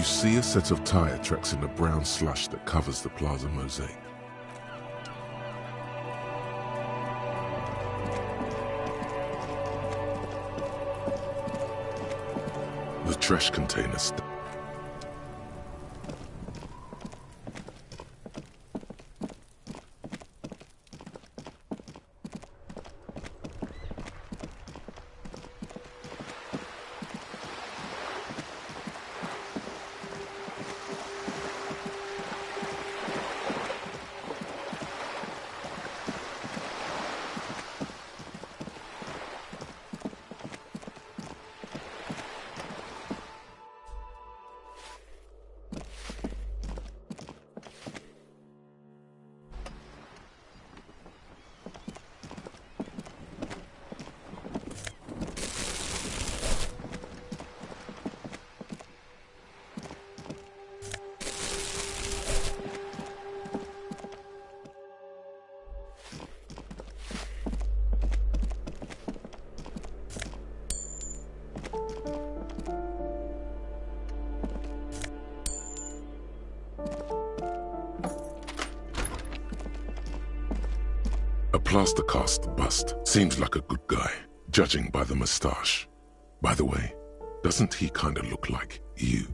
see a set of tire tracks in the brown slush that covers the plaza mosaic. The trash containers. A plaster cast bust. Seems like a good guy, judging by the moustache. By the way, doesn't he kind of look like you?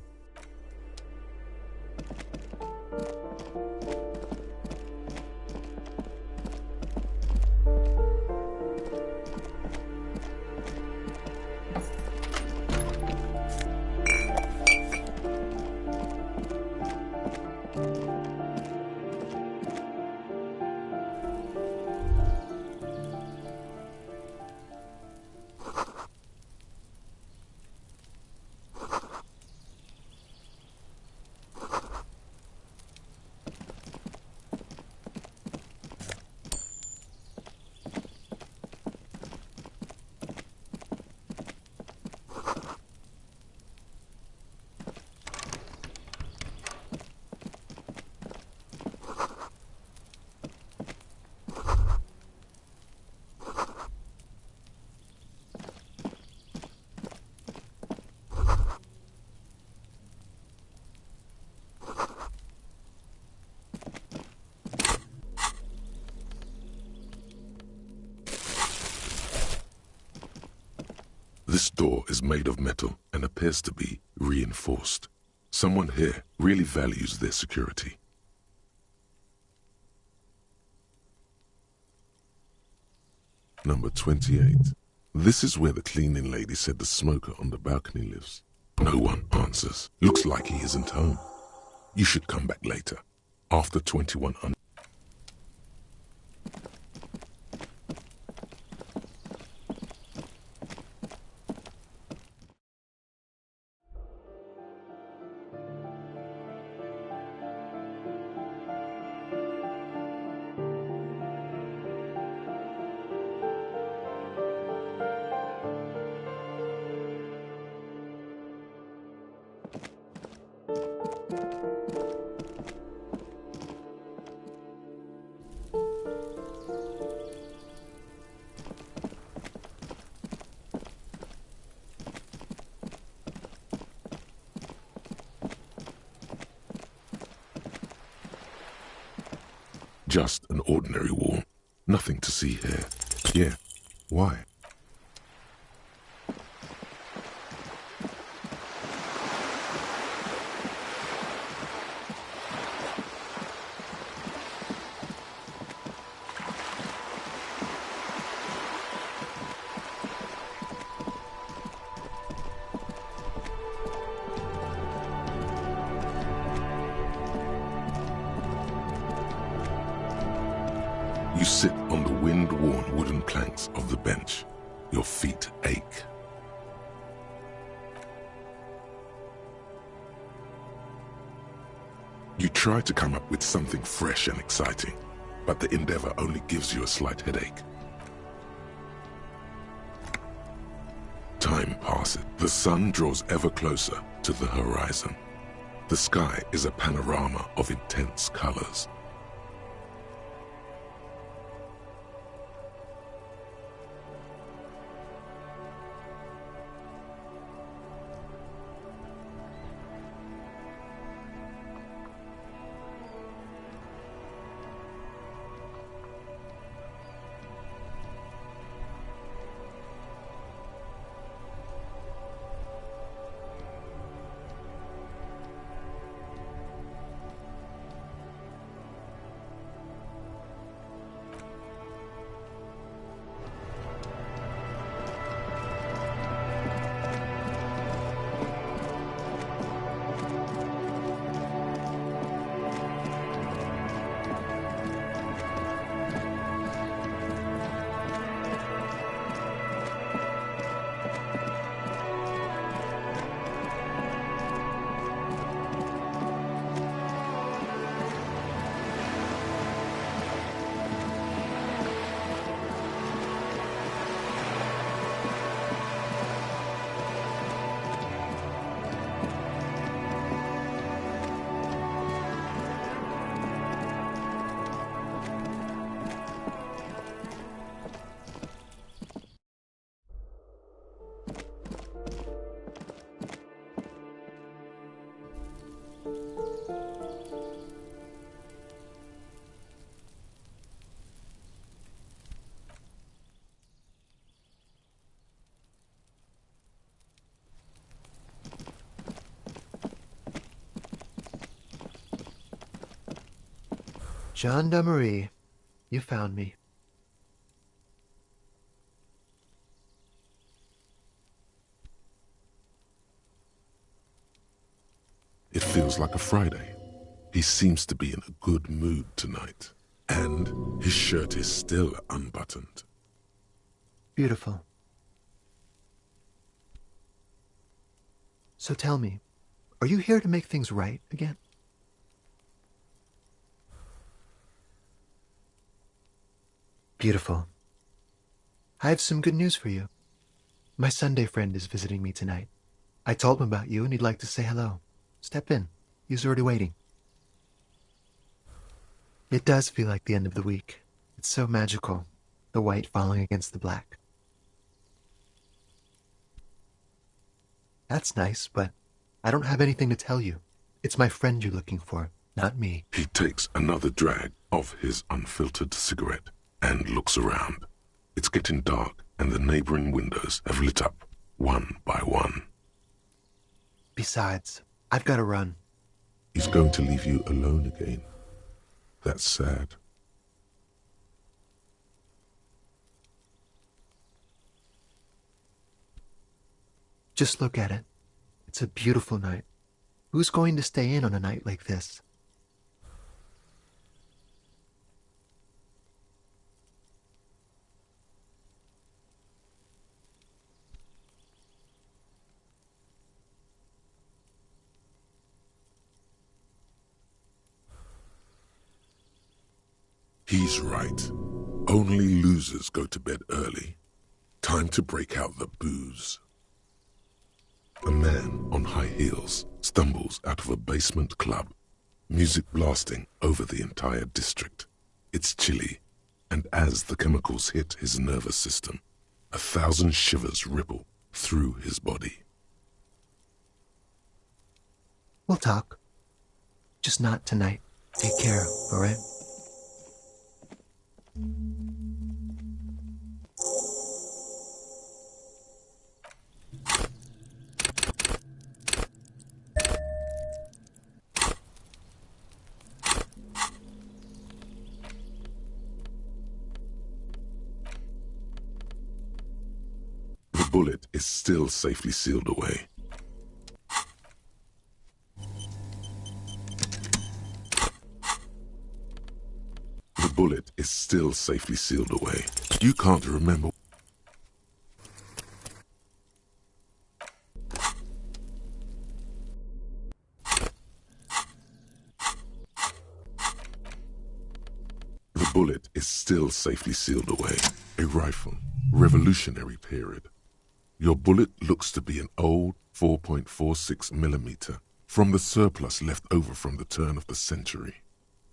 This door is made of metal and appears to be reinforced. Someone here really values their security. Number 28. This is where the cleaning lady said the smoker on the balcony lives. No one answers. Looks like he isn't home. You should come back later, after 2100. Just an ordinary wall. Nothing to see here. Yeah, why? You sit on the wind-worn wooden planks of the bench. Your feet ache. You try to come up with something fresh and exciting, but the endeavor only gives you a slight headache. Time passes. The sun draws ever closer to the horizon. The sky is a panorama of intense colors. Gendarmerie, you found me. It feels like a Friday. He seems to be in a good mood tonight. And his shirt is still unbuttoned. Beautiful. So tell me, are you here to make things right again? Beautiful. I have some good news for you. My Sunday friend is visiting me tonight. I told him about you and he'd like to say hello. Step in. He's already waiting. It does feel like the end of the week. It's so magical. The white falling against the black. That's nice, but I don't have anything to tell you. It's my friend you're looking for, not me. He takes another drag of his unfiltered cigarette and looks around. It's getting dark and the neighboring windows have lit up one by one. Besides, I've got to run. He's going to leave you alone again. That's sad. Just look at it. It's a beautiful night. Who's going to stay in on a night like this? He's right. Only losers go to bed early. Time to break out the booze. A man on high heels stumbles out of a basement club, music blasting over the entire district. It's chilly, and as the chemicals hit his nervous system, 1,000 shivers ripple through his body. We'll talk. Just not tonight. Take care, all right? The bullet is still safely sealed away. The bullet is still safely sealed away. You can't remember. The bullet is still safely sealed away. A rifle, Revolutionary period. Your bullet looks to be an old 4.46 millimeter from the surplus left over from the turn of the century.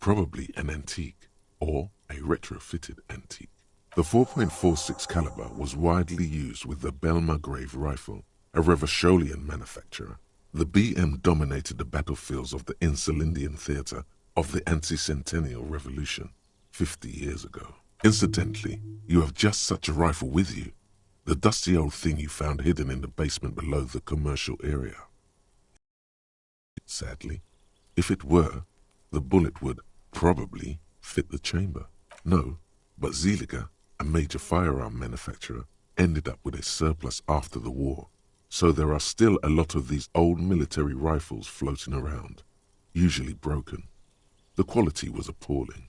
Probably an antique or a retrofitted antique. The 4.46 caliber was widely used with the Belmargrave rifle, a Revacholian manufacturer. The BM dominated the battlefields of the Insulindian theater of the anti-centennial revolution 50 years ago. Incidentally, you have just such a rifle with you, the dusty old thing you found hidden in the basement below the commercial area. Sadly, if it were, the bullet would probably fit the chamber. No, but Zeliger, a major firearm manufacturer, ended up with a surplus after the war, so there are still a lot of these old military rifles floating around, usually broken. The quality was appalling.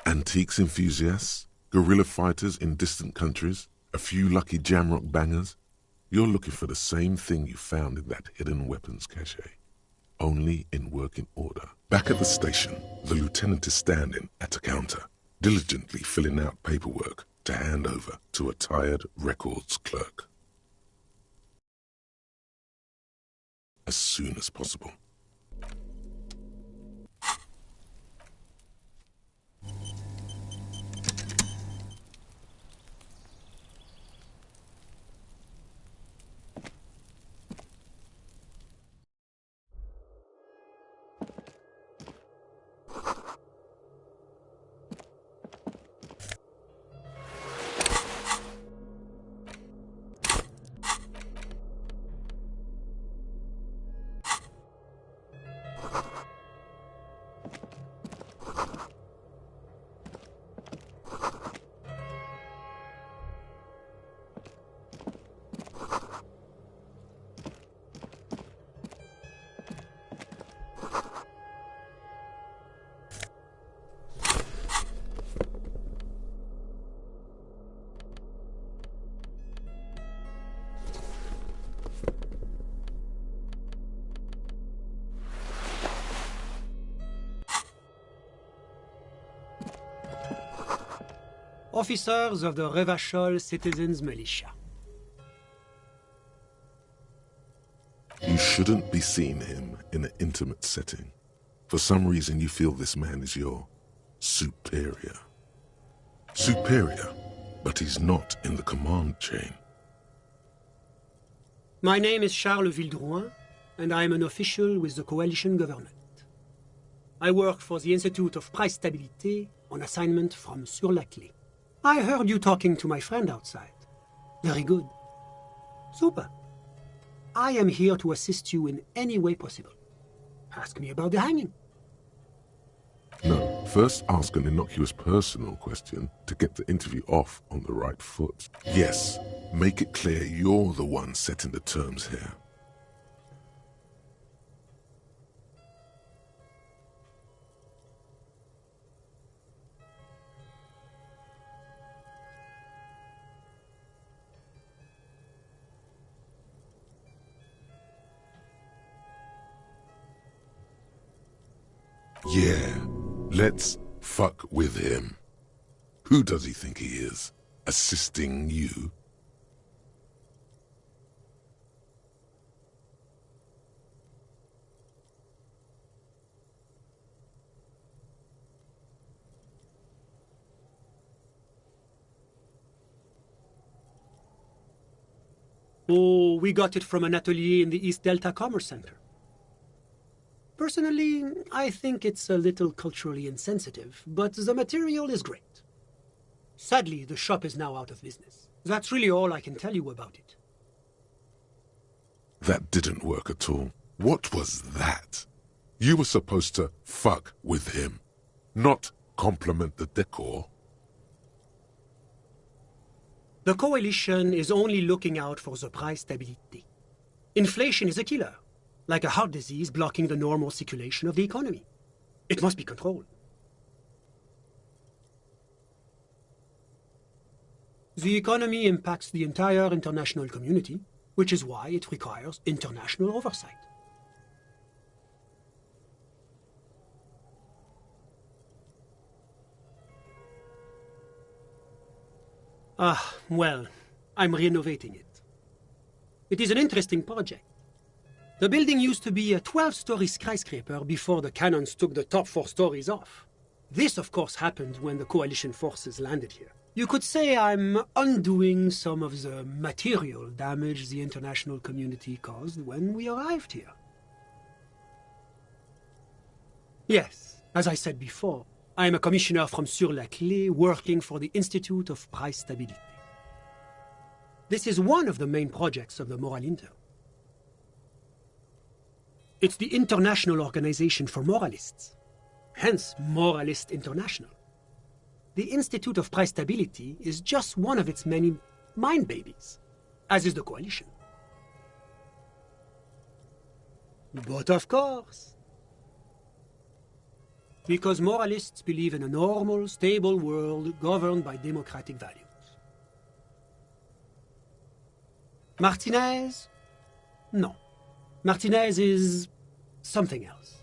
Antiques enthusiasts, guerrilla fighters in distant countries, a few lucky jamrock bangers, you're looking for the same thing you found in that hidden weapons cache, only in working order. Back at the station, the lieutenant is standing at a counter, diligently filling out paperwork to hand over to a tired records clerk. As soon as possible. officers of the Revachol Citizens Militia. You shouldn't be seeing him in an intimate setting. For some reason you feel this man is your superior. Superior, but he's not in the command chain. My name is Charles Vildrouin, and I am an official with the coalition government. I work for the Institute of Price Stabilité on assignment from Sur-la-Clé. I heard you talking to my friend outside. Very good. Super. I am here to assist you in any way possible. Ask me about the hanging. No, first ask an innocuous personal question to get the interview off on the right foot. Yes, make it clear you're the one setting the terms here. Yeah, let's fuck with him. Who does he think he is? Assisting you? Oh, we got it from an atelier in the East Delta Commerce Center. Personally, I think it's a little culturally insensitive, but the material is great. Sadly, the shop is now out of business. That's really all I can tell you about it. That didn't work at all. What was that? You were supposed to fuck with him, not compliment the decor. The coalition is only looking out for the price stability. Inflation is a killer, like a heart disease blocking the normal circulation of the economy. It must be controlled. The economy impacts the entire international community, which is why it requires international oversight. Well, I'm renovating it. It is an interesting project. The building used to be a 12-story skyscraper before the cannons took the top 4 stories off. This, of course, happened when the coalition forces landed here. You could say I'm undoing some of the material damage the international community caused when we arrived here. Yes, as I said before, I am a commissioner from Sur-la-Clé working for the Institute of Price Stabilité. This is one of the main projects of the Moral-Inter. It's the international organization for moralists, hence Moralist International. The Institute of Price Stability is just one of its many mind babies, as is the coalition. But of course, because moralists believe in a normal, stable world governed by democratic values. Martinez? No. Martinez is something else.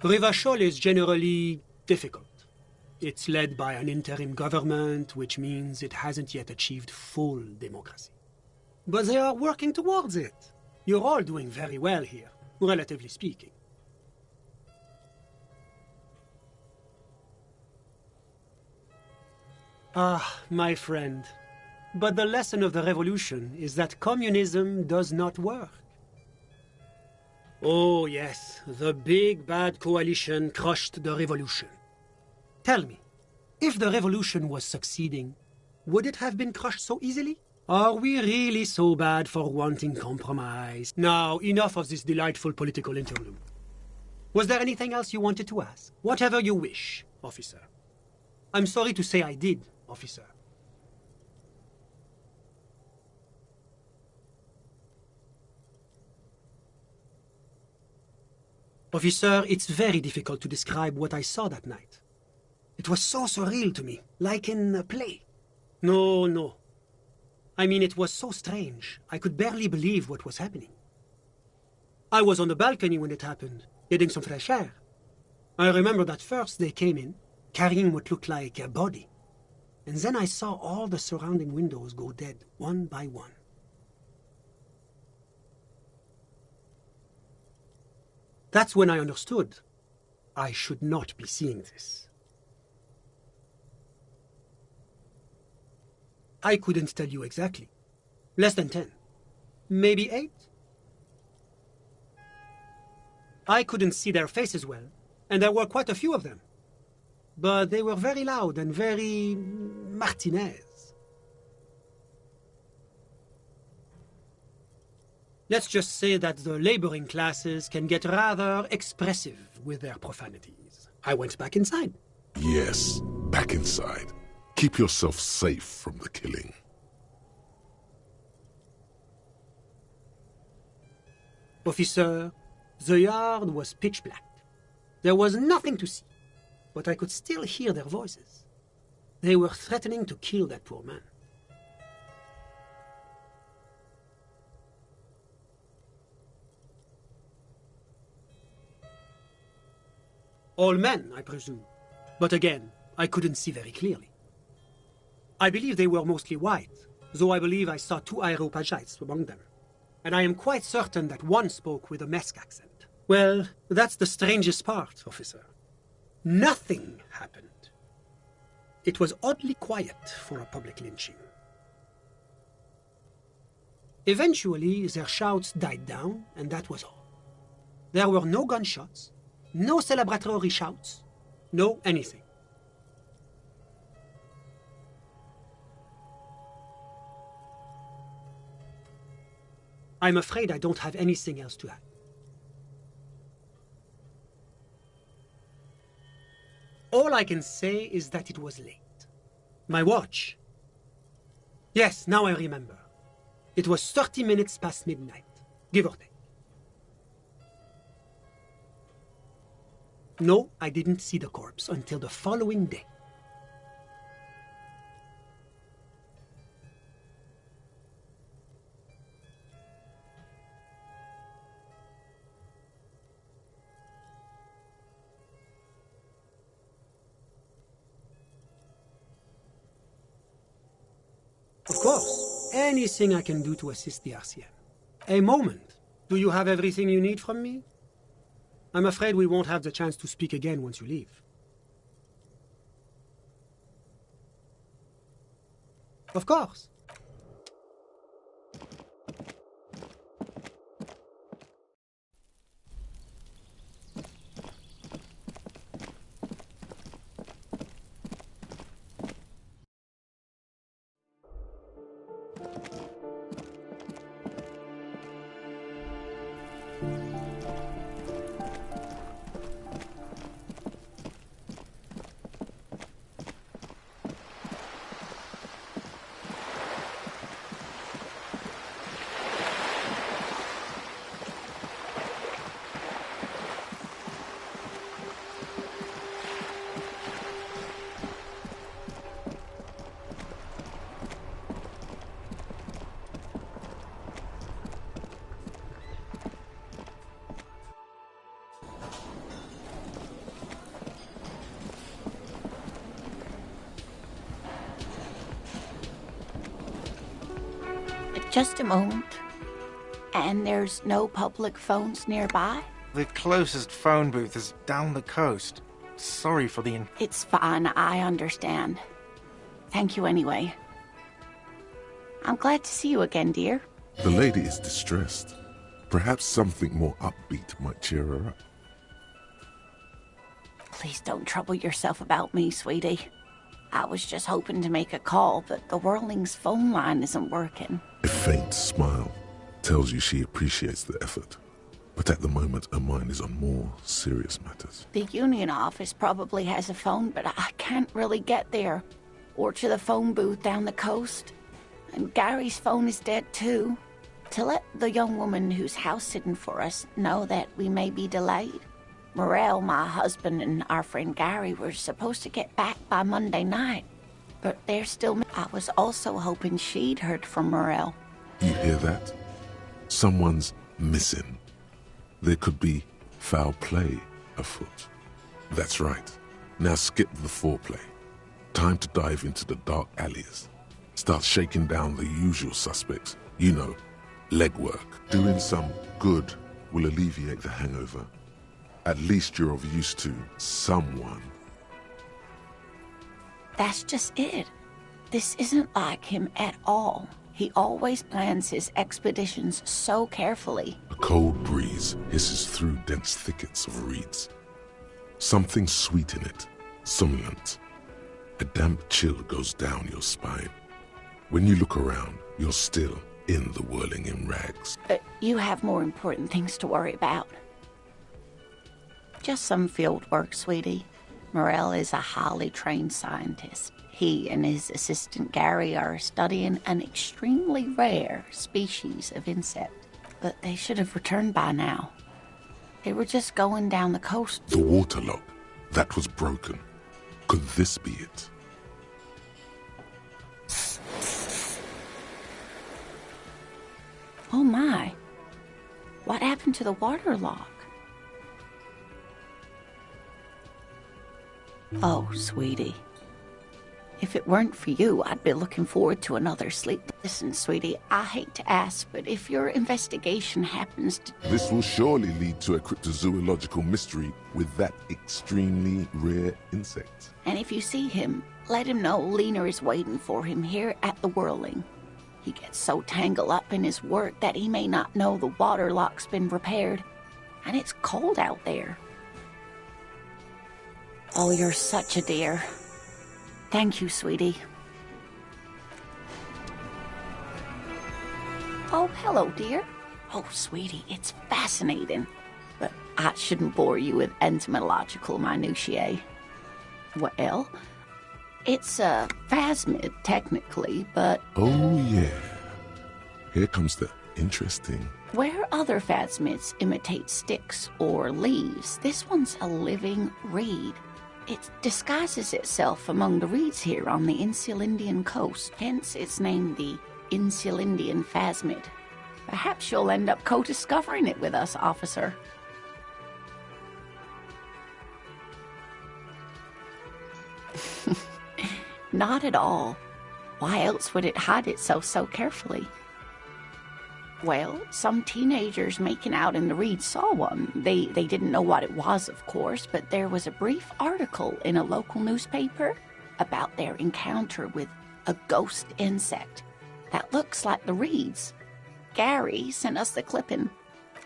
Revachol is generally difficult. It's led by an interim government, which means it hasn't yet achieved full democracy. But they are working towards it. You're all doing very well here, relatively speaking. Ah, my friend. But the lesson of the revolution is that communism does not work. Oh yes, the big bad coalition crushed the revolution. Tell me, if the revolution was succeeding, would it have been crushed so easily? Are we really so bad for wanting compromise? Now, enough of this delightful political interlude. Was there anything else you wanted to ask? Whatever you wish, officer. I'm sorry to say I did, officer. Officer, it's very difficult to describe what I saw that night. It was so surreal to me, like in a play. No. I mean, it was so strange. I could barely believe what was happening. I was on the balcony when it happened, getting some fresh air. I remember that first they came in, carrying what looked like a body. And then I saw all the surrounding windows go dead, one by one. That's when I understood I should not be seeing this. I couldn't tell you exactly. Less than 10. Maybe 8? I couldn't see their faces well, and there were quite a few of them. But they were very loud and very Martinez. Let's just say that the laboring classes can get rather expressive with their profanities. I went back inside. Yes, back inside. Keep yourself safe from the killing. Officer, the yard was pitch black. There was nothing to see, but I could still hear their voices. They were threatening to kill that poor man. All men, I presume. But again, I couldn't see very clearly. I believe they were mostly white, though I believe I saw 2 Areopagites among them. And I am quite certain that one spoke with a Mesk accent. Well, that's the strangest part, officer. Nothing happened. It was oddly quiet for a public lynching. Eventually, their shouts died down, and that was all. There were no gunshots, no celebratory shouts, no anything. I'm afraid I don't have anything else to add. All I can say is that it was late. My watch. Yes, now I remember. It was 30 minutes past midnight, give or take. No, I didn't see the corpse until the following day. Of course, anything I can do to assist the RCM. A moment. Do you have everything you need from me? I'm afraid we won't have the chance to speak again once you leave. Of course. Just a moment. And there's no public phones nearby? The closest phone booth is down the coast. Sorry for the... It's fine, I understand. Thank you anyway. I'm glad to see you again, dear. The lady is distressed. Perhaps something more upbeat might cheer her up. Please don't trouble yourself about me, sweetie. I was just hoping to make a call, but the Whirling's phone line isn't working. A faint smile tells you she appreciates the effort, but at the moment her mind is on more serious matters. The union office probably has a phone, but I can't really get there, or to the phone booth down the coast. And Gary's phone is dead too. To let the young woman who's house-sitting for us know that we may be delayed. Morel, my husband, and our friend Gary were supposed to get back by Monday night, but they're still... I was also hoping she'd heard from Morel. You hear that? Someone's missing. There could be foul play afoot. That's right. Now skip the foreplay. Time to dive into the dark alleys. Start shaking down the usual suspects. You know, legwork. Doing some good will alleviate the hangover. At least you're of use to someone. That's just it. This isn't like him at all. He always plans his expeditions so carefully. A cold breeze hisses through dense thickets of reeds. Something sweet in it, somnolent. A damp chill goes down your spine. When you look around, you're still in the whirling in rags. But you have more important things to worry about. Just some field work, sweetie. Morel is a highly trained scientist. He and his assistant Gary are studying an extremely rare species of insect. But they should have returned by now. They were just going down the coast. The waterlock, that was broken. Could this be it? Oh my. What happened to the waterlock? Oh, sweetie. If it weren't for you, I'd be looking forward to another sleep. Listen, sweetie, I hate to ask, but if your investigation happens to... This will surely lead to a cryptozoological mystery with that extremely rare insect. And if you see him, let him know Lena is waiting for him here at the Whirling. He gets so tangled up in his work that he may not know the waterlock's been repaired. And it's cold out there. Oh, you're such a dear. Thank you, sweetie. Oh, hello, dear. Oh, sweetie, it's fascinating. But I shouldn't bore you with entomological minutiae. Well, it's a phasmid, technically, but... Oh, yeah. Here comes the interesting. Where other phasmids imitate sticks or leaves, this one's a living reed. It disguises itself among the reeds here on the Insulindian coast, hence it's named the Insulindian phasmid. Perhaps you'll end up co-discovering it with us, officer. Not at all. Why else would it hide itself so carefully? Well, some teenagers making out in the reeds saw one. They didn't know what it was, of course, but there was a brief article in a local newspaper about their encounter with a ghost insect that looks like the reeds. Gary sent us the clipping.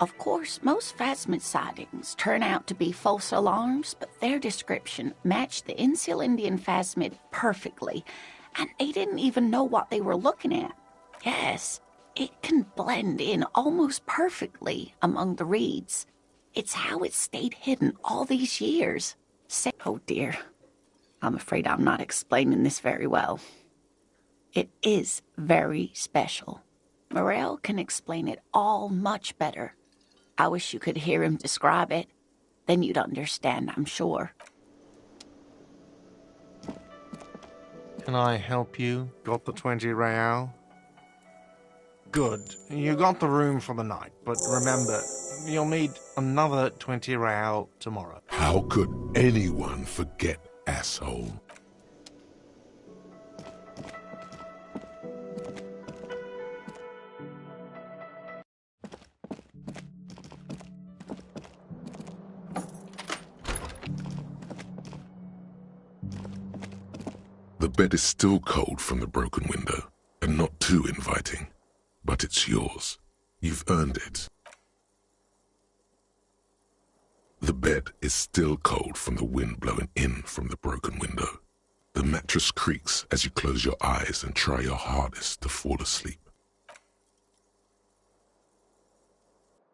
Of course, most phasmid sightings turn out to be false alarms, but their description matched the Insulindian phasmid perfectly, and they didn't even know what they were looking at. Yes, it can blend in almost perfectly among the reeds. It's how it stayed hidden all these years. Oh dear, I'm afraid I'm not explaining this very well. It is very special. Morel can explain it all much better. I wish you could hear him describe it. Then you'd understand, I'm sure. Can I help you? Got the 20 real? Good. You got the room for the night, but remember, you'll need another 20 real tomorrow. How could anyone forget, asshole? The bed is still cold from the broken window, and not too inviting. But it's yours. You've earned it. The bed is still cold from the wind blowing in from the broken window. The mattress creaks as you close your eyes and try your hardest to fall asleep.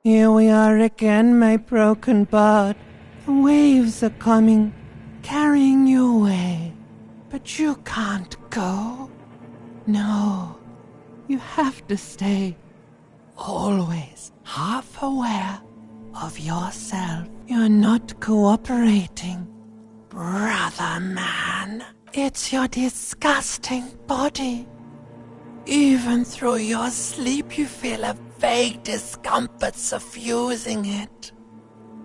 Here we are again, my broken bud. The waves are coming, carrying you away. But you can't go. No, you have to stay. Always half aware of yourself. You're not cooperating, brother man. It's your disgusting body. Even through your sleep, you feel a vague discomfort suffusing it.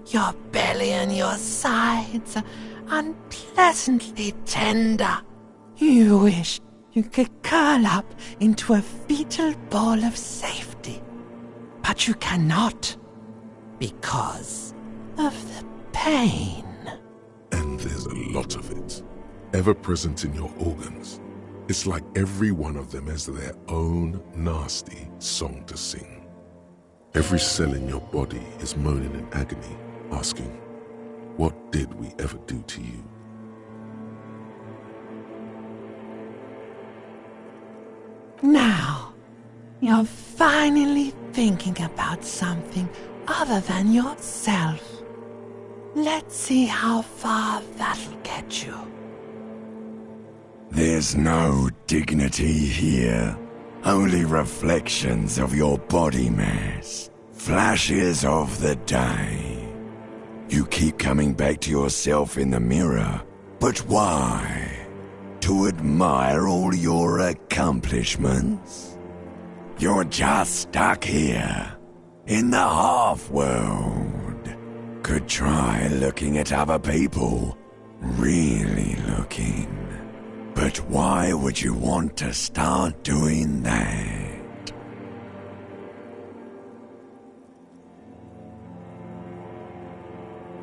Your belly and your sides are unpleasantly tender. You wish you could curl up into a fetal ball of safety. But you cannot, because of the pain. And there's a lot of it, ever present in your organs. It's like every one of them has their own nasty song to sing. Every cell in your body is moaning in agony, asking, what did we ever do to you? Now, you're finally thinking about something other than yourself. Let's see how far that'll get you. There's no dignity here. Only reflections of your body mass. Flashes of the day. You keep coming back to yourself in the mirror. But why? To admire all your accomplishments? You're just stuck here, in the half-world. Could try looking at other people. Really looking. But why would you want to start doing that?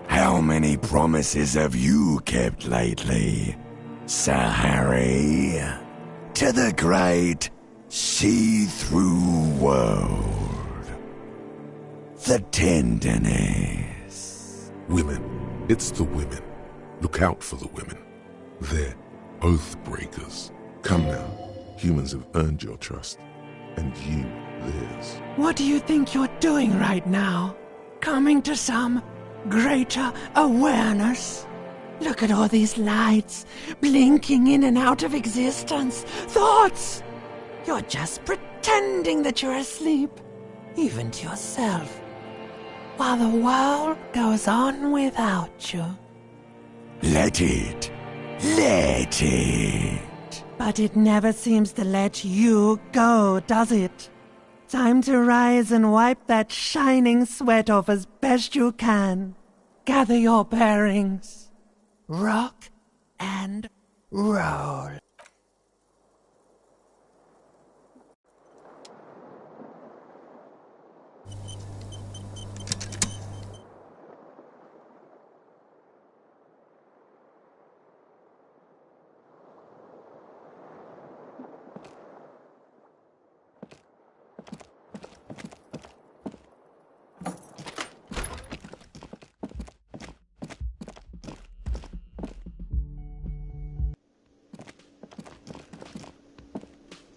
How many promises have you kept lately, Sir Harry? To the great see-through world. The tenderness. Women. It's the women. Look out for the women. They're oath breakers. Come now. Humans have earned your trust. And you theirs. What do you think you're doing right now? Coming to some greater awareness? Look at all these lights, blinking in and out of existence. Thoughts! You're just pretending that you're asleep, even to yourself, while the world goes on without you. Let it. Let it. But it never seems to let you go, does it? Time to rise and wipe that shining sweat off as best you can. Gather your bearings. Rock and roll.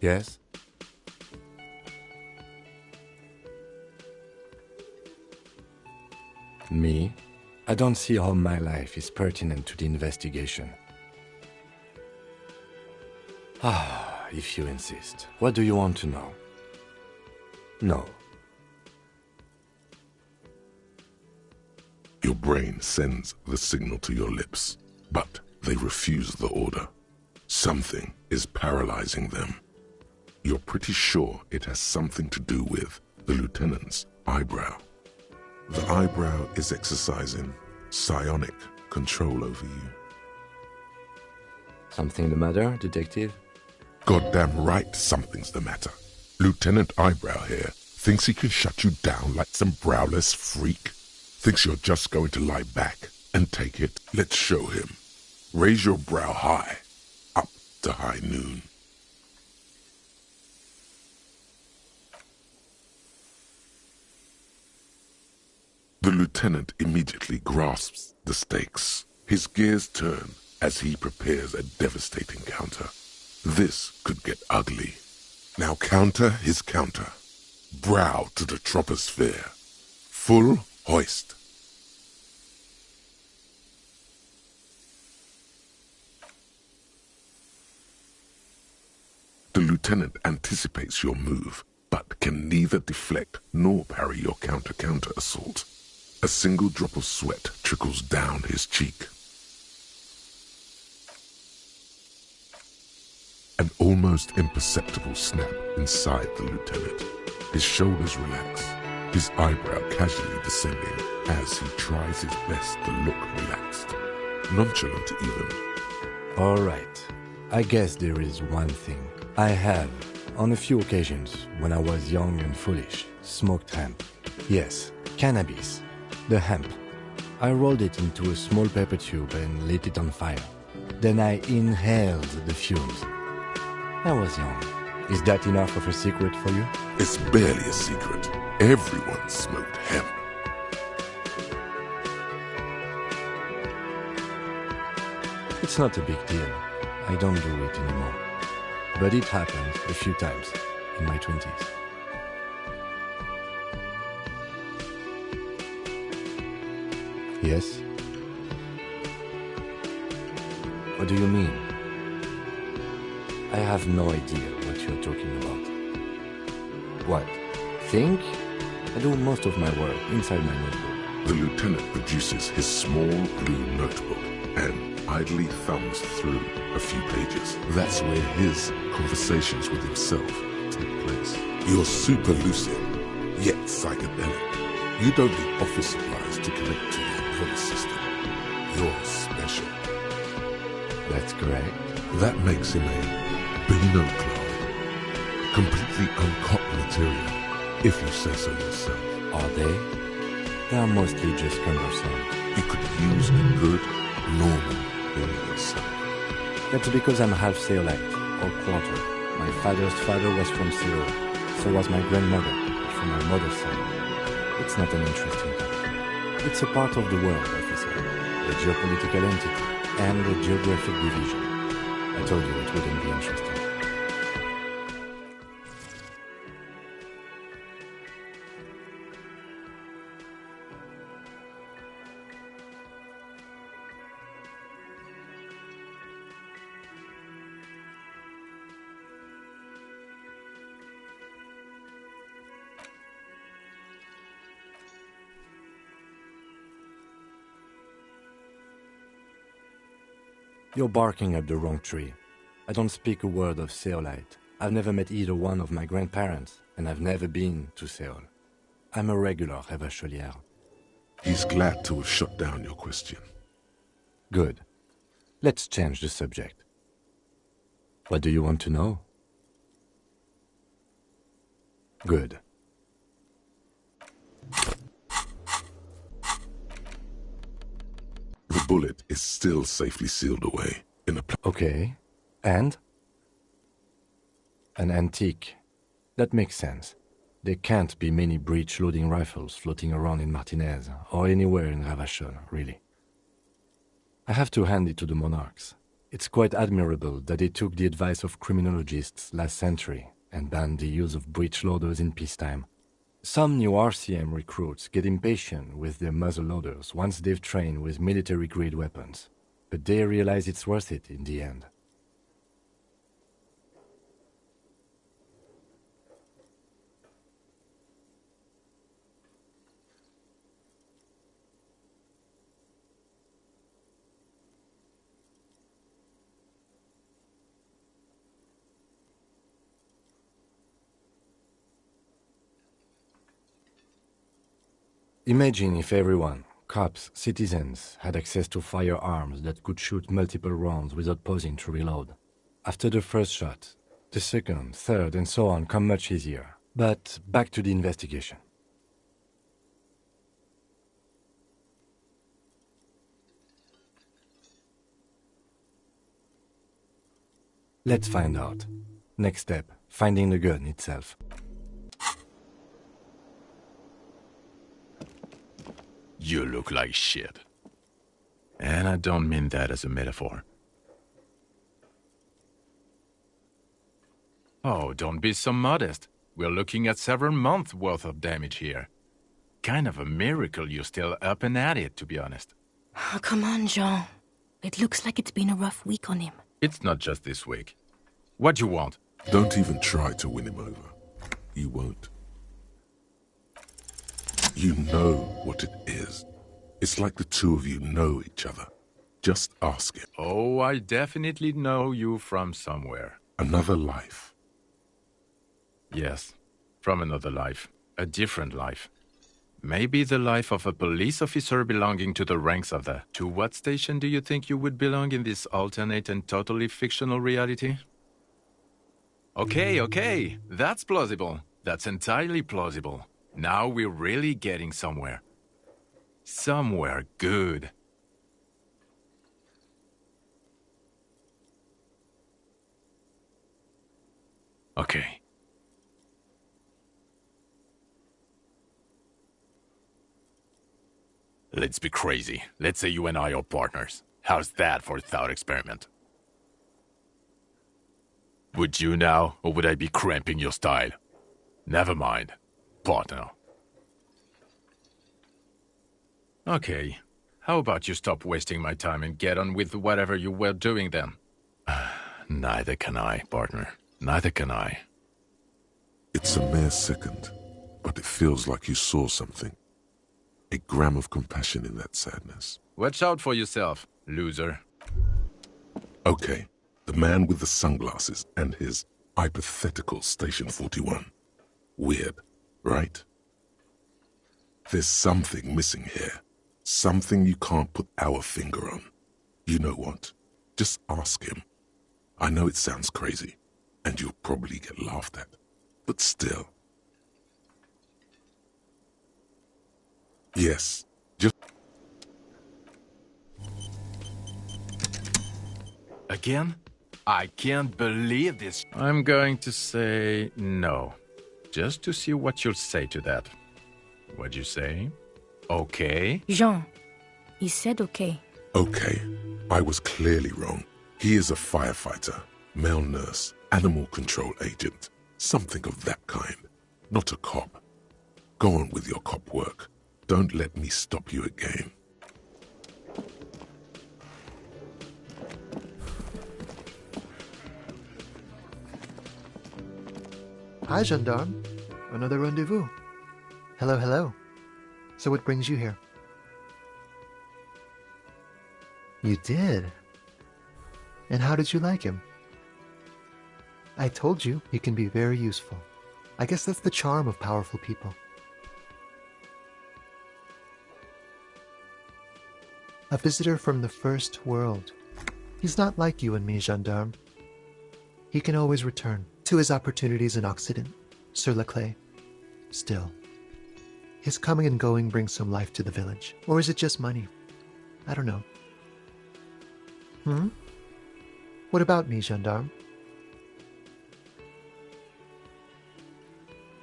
Yes? Me? I don't see how my life is pertinent to the investigation. If you insist. What do you want to know? No. Your brain sends the signal to your lips, but they refuse the order. Something is paralyzing them. You're pretty sure it has something to do with the lieutenant's eyebrow. The eyebrow is exercising psionic control over you. Something the matter, detective? Goddamn right something's the matter. Lieutenant Eyebrow here thinks he can shut you down like some browless freak. Thinks you're just going to lie back and take it. Let's show him. Raise your brow high, up to high noon. The lieutenant immediately grasps the stakes. His gears turn as he prepares a devastating counter. This could get ugly. Now counter his counter. Brow to the troposphere. Full hoist. The lieutenant anticipates your move, but can neither deflect nor parry your counter assault. A single drop of sweat trickles down his cheek. almost imperceptible snap inside the lieutenant. His shoulders relax, his eyebrow casually descending as he tries his best to look relaxed, nonchalant even. All right. I guess there is one thing. I have, on a few occasions, when I was young and foolish, smoked hemp. Yes, cannabis. The hemp. I rolled it into a small paper tube and lit it on fire. Then I inhaled the fumes. I was young. Is that enough of a secret for you? It's barely a secret. Everyone smoked hemp. It's not a big deal. I don't do it anymore. But it happened a few times in my 20s. Yes? What do you mean? I have no idea what you're talking about. What? Think? I do most of my work inside my notebook. The lieutenant produces his small blue notebook and idly thumbs through a few pages. That's where his conversations with himself take place. You're super lucid, yet psychedelic. You don't need office supplies to connect to the Apollo system. You're special. That's correct. That makes him a Beano clone. Completely uncut material, if you say so yourself. Are they? They are mostly just cumbersome. You could use a good, normal Beano yourself. That's because I'm half Seolite, or quarter. My father's father was from Seoul. So was my grandmother, from my mother's side. It's not an interesting topic. It's a part of the world, officer. A geopolitical entity, and a geographic division. I told you it wouldn't be interesting. You're barking up the wrong tree. I don't speak a word of Seolite. I've never met either one of my grandparents, and I've never been to Seoul. I'm a regular Revacholière. He's glad to have shut down your question. Good. Let's change the subject. What do you want to know? Good. The bullet is still safely sealed away in a Okay. And? An antique. That makes sense. There can't be many breech-loading rifles floating around in Martinez, or anywhere in Ravachol, really. I have to hand it to the monarchs. It's quite admirable that they took the advice of criminologists last century and banned the use of breech-loaders in peacetime. Some new RCM recruits get impatient with their muzzleloaders once they've trained with military-grade weapons, but they realize it's worth it in the end. Imagine if everyone, cops, citizens, had access to firearms that could shoot multiple rounds without pausing to reload. After the first shot, the second, third, and so on come much easier. But back to the investigation. Let's find out. Next step, finding the gun itself. You look like shit. And I don't mean that as a metaphor. Oh, don't be so modest. We're looking at several months' worth of damage here. Kind of a miracle you're still up and at it, to be honest. Oh, come on, Jean. It looks like it's been a rough week on him. It's not just this week. What do you want? Don't even try to win him over. You won't. You know what it is. It's like the two of you know each other. Just ask him. Oh, I definitely know you from somewhere. Another life. Yes, from another life. A different life. Maybe the life of a police officer belonging to the ranks of the... To what station do you think you would belong in this alternate and totally fictional reality? Okay, that's plausible. That's entirely plausible. Now we're really getting somewhere. Somewhere good. Okay. Let's be crazy. Let's say you and I are partners. How's that for a thought experiment? Would you now, or would I be cramping your style? Never mind. Partner. Okay. How about you stop wasting my time and get on with whatever you were doing then? Neither can I, partner. Neither can I. It's a mere second, but it feels like you saw something. A gram of compassion in that sadness. Watch out for yourself, loser. Okay, the man with the sunglasses and his hypothetical Station 41. Weird, right? There's something missing here. Something you can't put our finger on. You know what? Just ask him. I know it sounds crazy, and you'll probably get laughed at. But still. Yes, just... Again? I can't believe this. I'm going to say no. Just to see what you'll say to that. What'd you say? Okay? Jean, he said okay. Okay, I was clearly wrong. He is a firefighter, male nurse, animal control agent, something of that kind. Not a cop. Go on with your cop work. Don't let me stop you again. Hi, gendarme. Another rendezvous. Hello, hello. So what brings you here? You did? And how did you like him? I told you he can be very useful. I guess that's the charm of powerful people. A visitor from the first world. He's not like you and me, gendarme. He can always return to his opportunities in Occident, sur la clé. Still, his coming and going brings some life to the village. Or is it just money? I don't know. What about me, gendarme?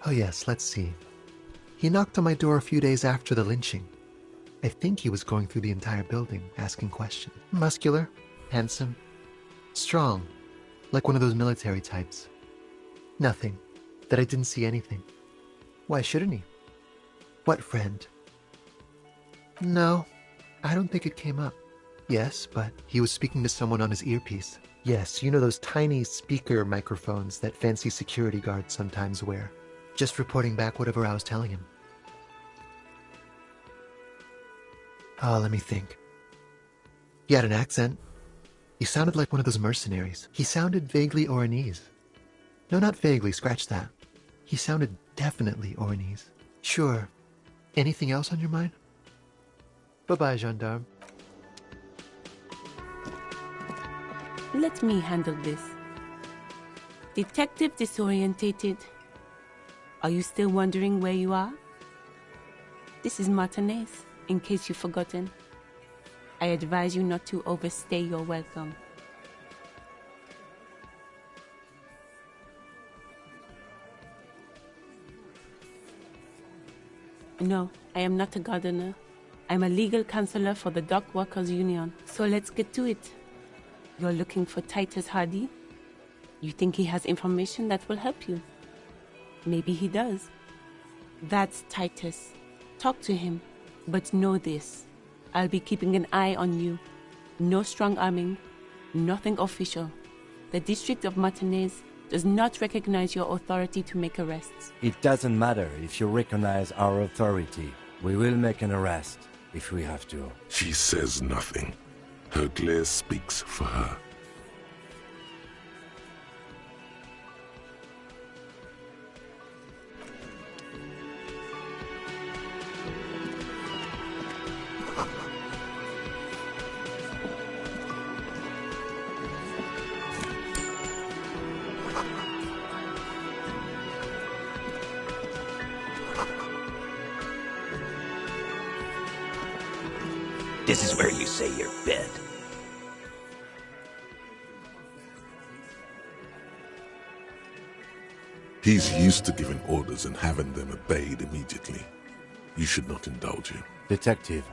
Oh yes, let's see. He knocked on my door a few days after the lynching. I think he was going through the entire building, asking questions. Muscular, handsome, strong, like one of those military types. Nothing, that I didn't see anything. Why shouldn't he? What friend? No, I don't think it came up. Yes, but he was speaking to someone on his earpiece. Yes, you know those tiny speaker microphones that fancy security guards sometimes wear. Just reporting back whatever I was telling him. Oh, let me think. He had an accent. He sounded like one of those mercenaries. He sounded vaguely Oranese. No, not vaguely, scratch that. He sounded definitely Oranese. Sure. Anything else on your mind? Bye-bye, gendarme. Let me handle this. Detective Disorientated. Are you still wondering where you are? This is Martinez, in case you've forgotten. I advise you not to overstay your welcome. No, I am not a gardener. I'm a legal counselor for the Dock Workers Union. So let's get to it. You're looking for Titus Hardy? You think he has information that will help you? Maybe he does. That's Titus. Talk to him. But know this. I'll be keeping an eye on you. No strong arming. Nothing official. The District of Martinez does not recognize your authority to make arrests. It doesn't matter if you recognize our authority. We will make an arrest if we have to. She says nothing. Her glare speaks for her. This is where you say your bit. He's used to giving orders and having them obeyed immediately. You should not indulge him. Detective.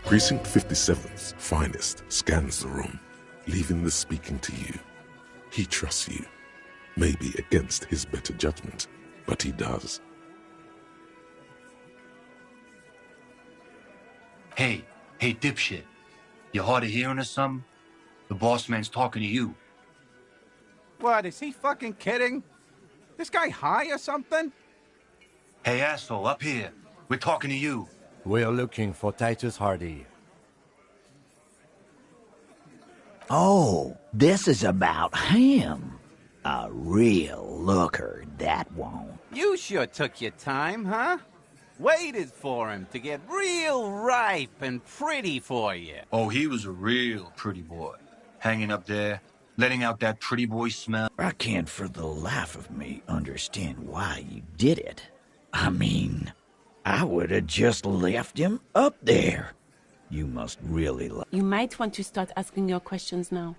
Precinct 57's finest scans the room, leaving the speaking to you. He trusts you. Maybe against his better judgment, but he does. Hey, dipshit. You hard of hearing or something? The boss man's talking to you. What, is he fucking kidding? This guy high or something? Hey, asshole, up here. We're talking to you. We're looking for Titus Hardy. Oh, this is about him. A real looker, that won't. You sure took your time, huh? Waited for him to get real ripe and pretty for you. Oh, he was a real pretty boy. Hanging up there, letting out that pretty boy smell. I can't for the life of me understand why you did it. I mean, I would have just left him up there. You must really You might want to start asking your questions now.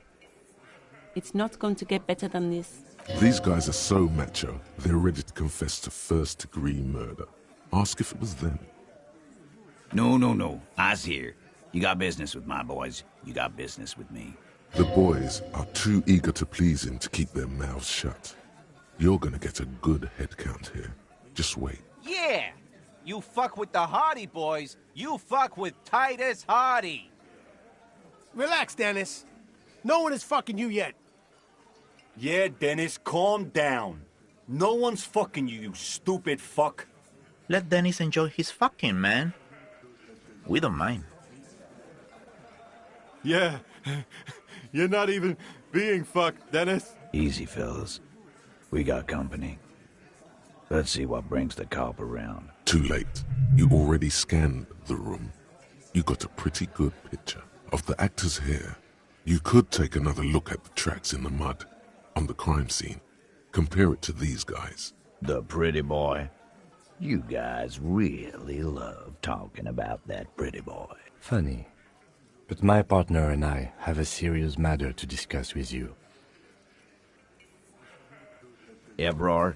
It's not going to get better than this. These guys are so macho, they're ready to confess to first-degree murder. Ask if it was them. No. I's here. You got business with my boys. You got business with me. The boys are too eager to please him to keep their mouths shut. You're gonna get a good head count here. Just wait. Yeah! You fuck with the Hardy boys, you fuck with Titus Hardy. Relax, Dennis. No one is fucking you yet. Yeah, Dennis, calm down. No one's fucking you, you stupid fuck. Let Dennis enjoy his fucking, man. We don't mind. Yeah, you're not even being fucked, Dennis. Easy, fellas. We got company. Let's see what brings the cop around. Too late. You already scanned the room. You got a pretty good picture of the actor's hair. You could take another look at the tracks in the mud on the crime scene. Compare it to these guys. The pretty boy. You guys really love talking about that pretty boy. Funny. But my partner and I have a serious matter to discuss with you. Ebrard?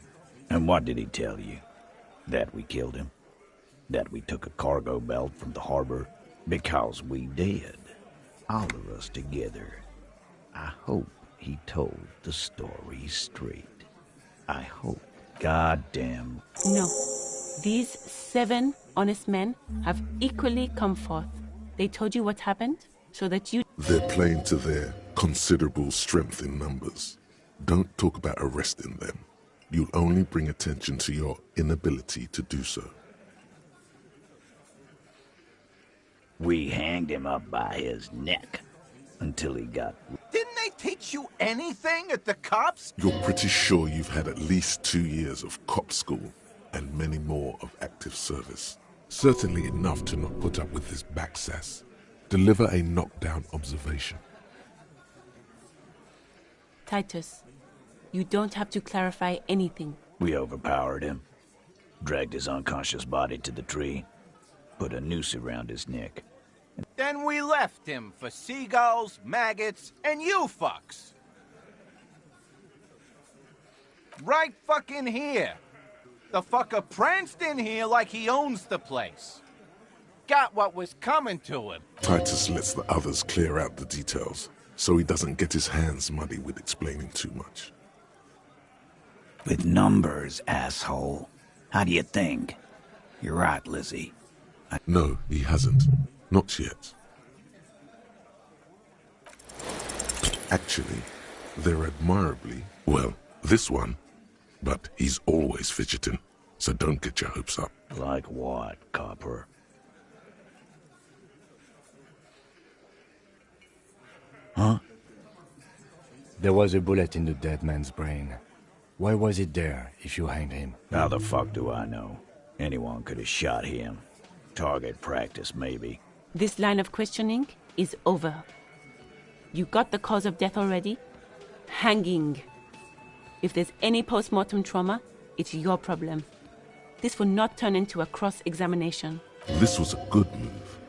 And what did he tell you? That we killed him? That we took a cargo belt from the harbor? Because we did. All of us together. I hope he told the story straight. I hope. Goddamn. No. These 7 honest men have equally come forth. They told you what happened, so that you... They're playing to their considerable strength in numbers. Don't talk about arresting them. You'll only bring attention to your inability to do so. We hanged him up by his neck until he got... Didn't they teach you anything at the cops? You're pretty sure you've had at least 2 years of cop school and many more of active service. Certainly enough to not put up with this backsass. Deliver a knockdown observation. Titus, you don't have to clarify anything. We overpowered him. Dragged his unconscious body to the tree. Put a noose around his neck. Then we left him for seagulls, maggots, and you fucks. Right fucking here. The fucker pranced in here like he owns the place. Got what was coming to him. Titus lets the others clear out the details, so he doesn't get his hands muddy with explaining too much. With numbers, asshole. How do you think? You're right, Lizzie. No, he hasn't. Not yet. Actually, they're admirably... Well, this one. But he's always fidgeting, so don't get your hopes up. Like what, Copper? Huh? There was a bullet in the dead man's brain. Why was it there if you hanged him? How the fuck do I know? Anyone could have shot him. Target practice, maybe. This line of questioning is over. You got the cause of death already? Hanging. If there's any post-mortem trauma, it's your problem. This will not turn into a cross-examination. This was a good move.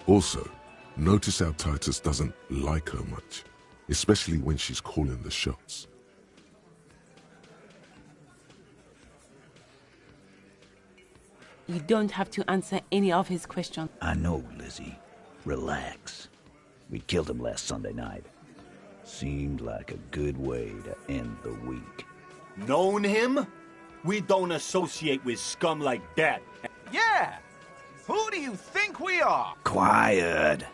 Also, notice how Titus doesn't like her much, especially when she's calling the shots. You don't have to answer any of his questions. I know, Lizzie. Relax. We killed him last Sunday night. Seemed like a good way to end the week. Known him? We don't associate with scum like that. Yeah! Who do you think we are? Quiet.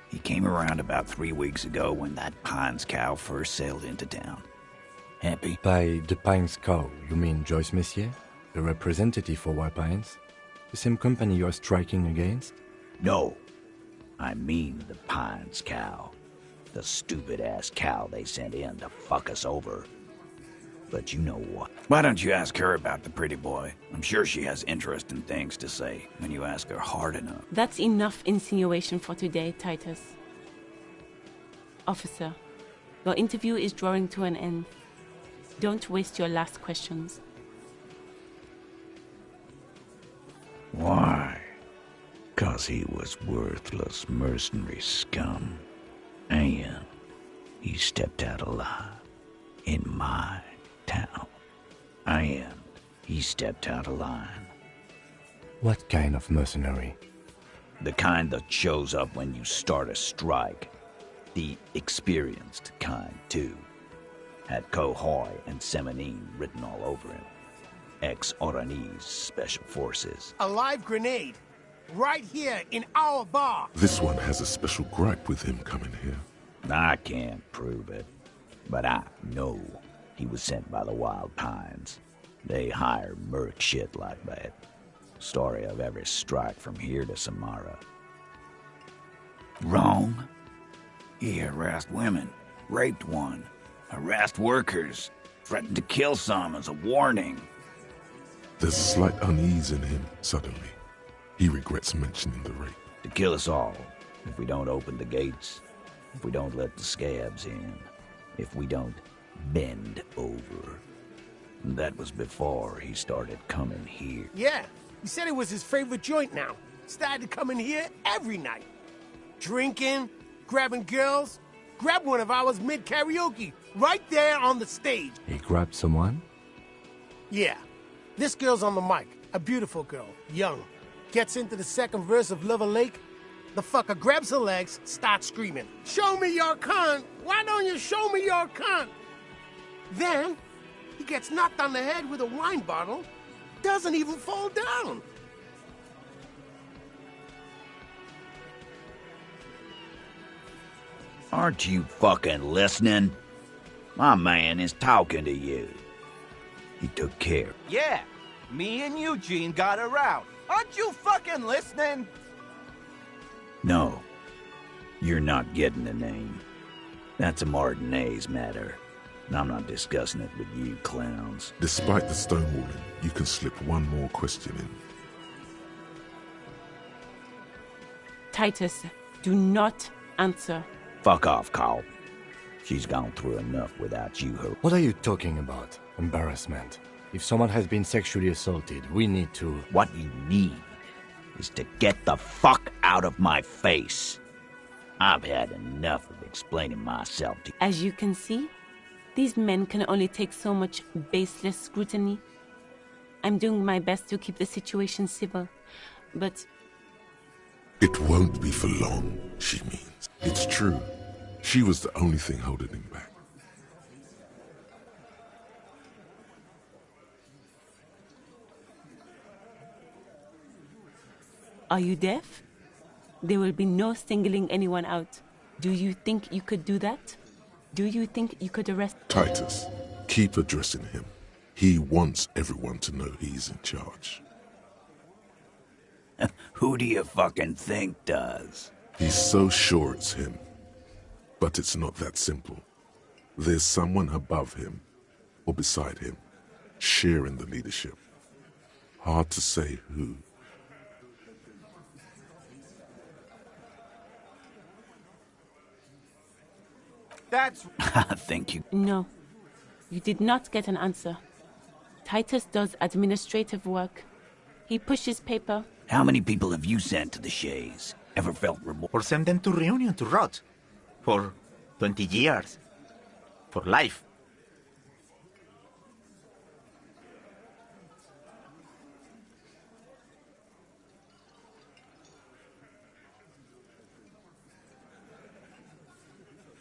He came around about 3 weeks ago when that Pines cow first sailed into town. Happy? By the Pines cow, you mean Joyce Messier? The representative for White Pines? The same company you are striking against? No. I mean the Pines cow. The stupid-ass cow they sent in to fuck us over. But you know what? Why don't you ask her about the pretty boy? I'm sure she has interesting things to say when you ask her hard enough. That's enough insinuation for today, Titus. Officer, your interview is drawing to an end. Don't waste your last questions. Why? 'Cause he was worthless mercenary scum. And he stepped out alive in my town. And he stepped out of line. What kind of mercenary? The kind that shows up when you start a strike. The experienced kind, too. Had Cohoy and Semenine written all over him. Ex-Oranese Special Forces. A live grenade. Right here in our bar. This one has a special gripe with him coming here. I can't prove it, but I know he was sent by the Wild Pines. They hire merc shit like that. Story of every strike from here to Samara. Wrong? He harassed women, raped one, harassed workers, threatened to kill some as a warning. There's a slight unease in him, suddenly. He regrets mentioning the rape. To kill us all, if we don't open the gates, if we don't let the scabs in, if we don't bend over. That was before he started coming here. Yeah, he said it was his favorite joint now. Started to come in here every night. Drinking, grabbing girls. Grabbed one of ours mid-karaoke, right there on the stage. He grabbed someone? Yeah. This girl's on the mic. A beautiful girl, young. Gets into the second verse of Lover Lake. The fucker grabs her legs, starts screaming, "Show me your cunt! Why don't you show me your cunt?" Then, he gets knocked on the head with a wine bottle. Doesn't even fall down. Aren't you fucking listening? My man is talking to you. He took care. Yeah, me and Eugene got around. Aren't you fucking listening? No, you're not getting the name. That's a Martinez matter. And I'm not discussing it with you clowns. Despite the stonewalling, you can slip one more question in. Titus, do not answer. Fuck off, Carl. She's gone through enough without you, her. What are you talking about? Embarrassment. If someone has been sexually assaulted, we need to... What you need is to get the fuck out of my face. I've had enough of explaining myself to you. As you can see, these men can only take so much baseless scrutiny. I'm doing my best to keep the situation civil, but... It won't be for long, she means. It's true. She was the only thing holding him back. Are you deaf? There will be no singling anyone out. Do you think you could do that? Do you think you could arrest... Titus, keep addressing him. He wants everyone to know he's in charge. Who do you fucking think does? He's so sure it's him. But it's not that simple. There's someone above him, or beside him, sharing the leadership. Hard to say who. That's... I think you... No, you did not get an answer. Titus does administrative work. He pushes paper. How many people have you sent to the Shays? Ever felt remorse? Or send them to Reunion to rot. For 20 years. For life.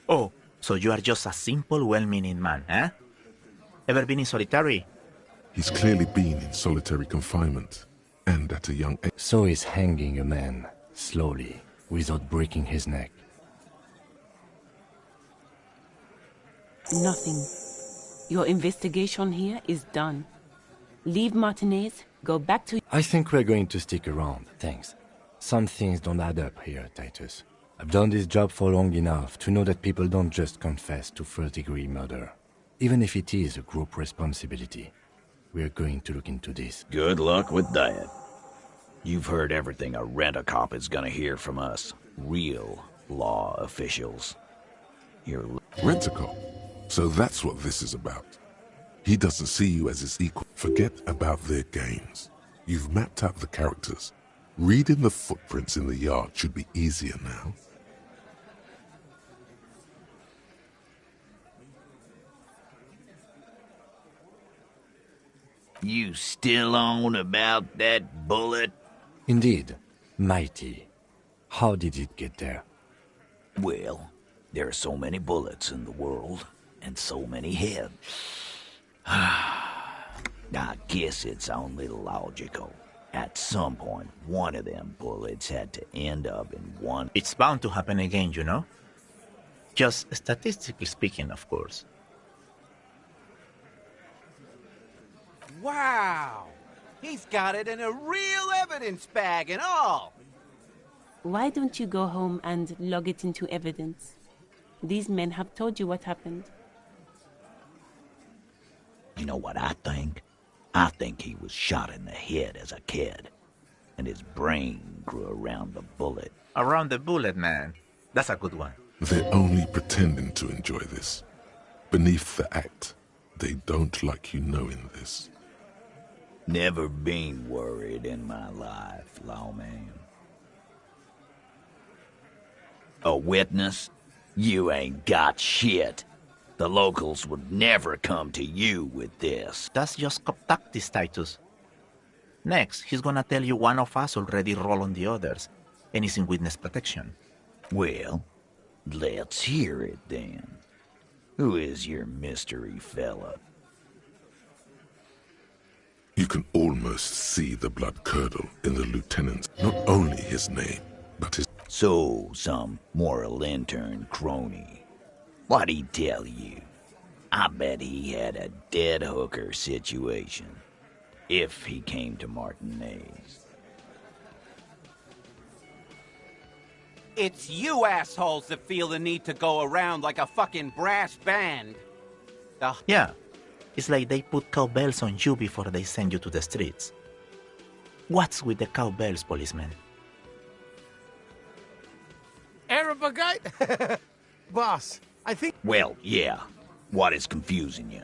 Oh, so you are just a simple, well-meaning man, eh? Ever been in solitary? He's clearly been in solitary confinement, and at a young age. So he's hanging a man, slowly, without breaking his neck. Nothing. Your investigation here is done. Leave Martinez, go back to... I think we're going to stick around, thanks. Some things don't add up here, Titus. I've done this job for long enough to know that people don't just confess to first-degree murder. Even if it is a group responsibility. We're going to look into this. Good luck with that. You've heard everything a rent-a-cop is gonna hear from us. Real law officials. You're... Rent-a-cop? So that's what this is about. He doesn't see you as his equal. Forget about their games. You've mapped out the characters. Reading the footprints in the yard should be easier now. You still on about that bullet? Indeed. Mighty. How did it get there? Well, there are so many bullets in the world, and so many heads. I guess it's only logical. At some point, one of them bullets had to end up in one... It's bound to happen again, you know? Just statistically speaking, of course. Wow! He's got it in a real evidence bag and all! Why don't you go home and log it into evidence? These men have told you what happened. You know what I think? I think he was shot in the head as a kid, and his brain grew around the bullet. Around the bullet, man. That's a good one. They're only pretending to enjoy this. Beneath the act, they don't like you knowing this. Never been worried in my life, lawman. A witness? You ain't got shit. The locals would never come to you with this. That's just cop tactics, Titus. Next, he's gonna tell you one of us already rolled on the others, and is in witness protection. Well, let's hear it then. Who is your mystery fella? You can almost see the blood curdle in the lieutenant's, not only his name, but his... So, some moral intern crony. What'd he tell you? I bet he had a dead hooker situation. If he came to Martinez. It's you assholes that feel the need to go around like a fucking brass band. Yeah. It's like they put cowbells on you before they send you to the streets. What's with the cowbells, policeman? Arabagite? Boss, I think... Well, yeah. What is confusing you?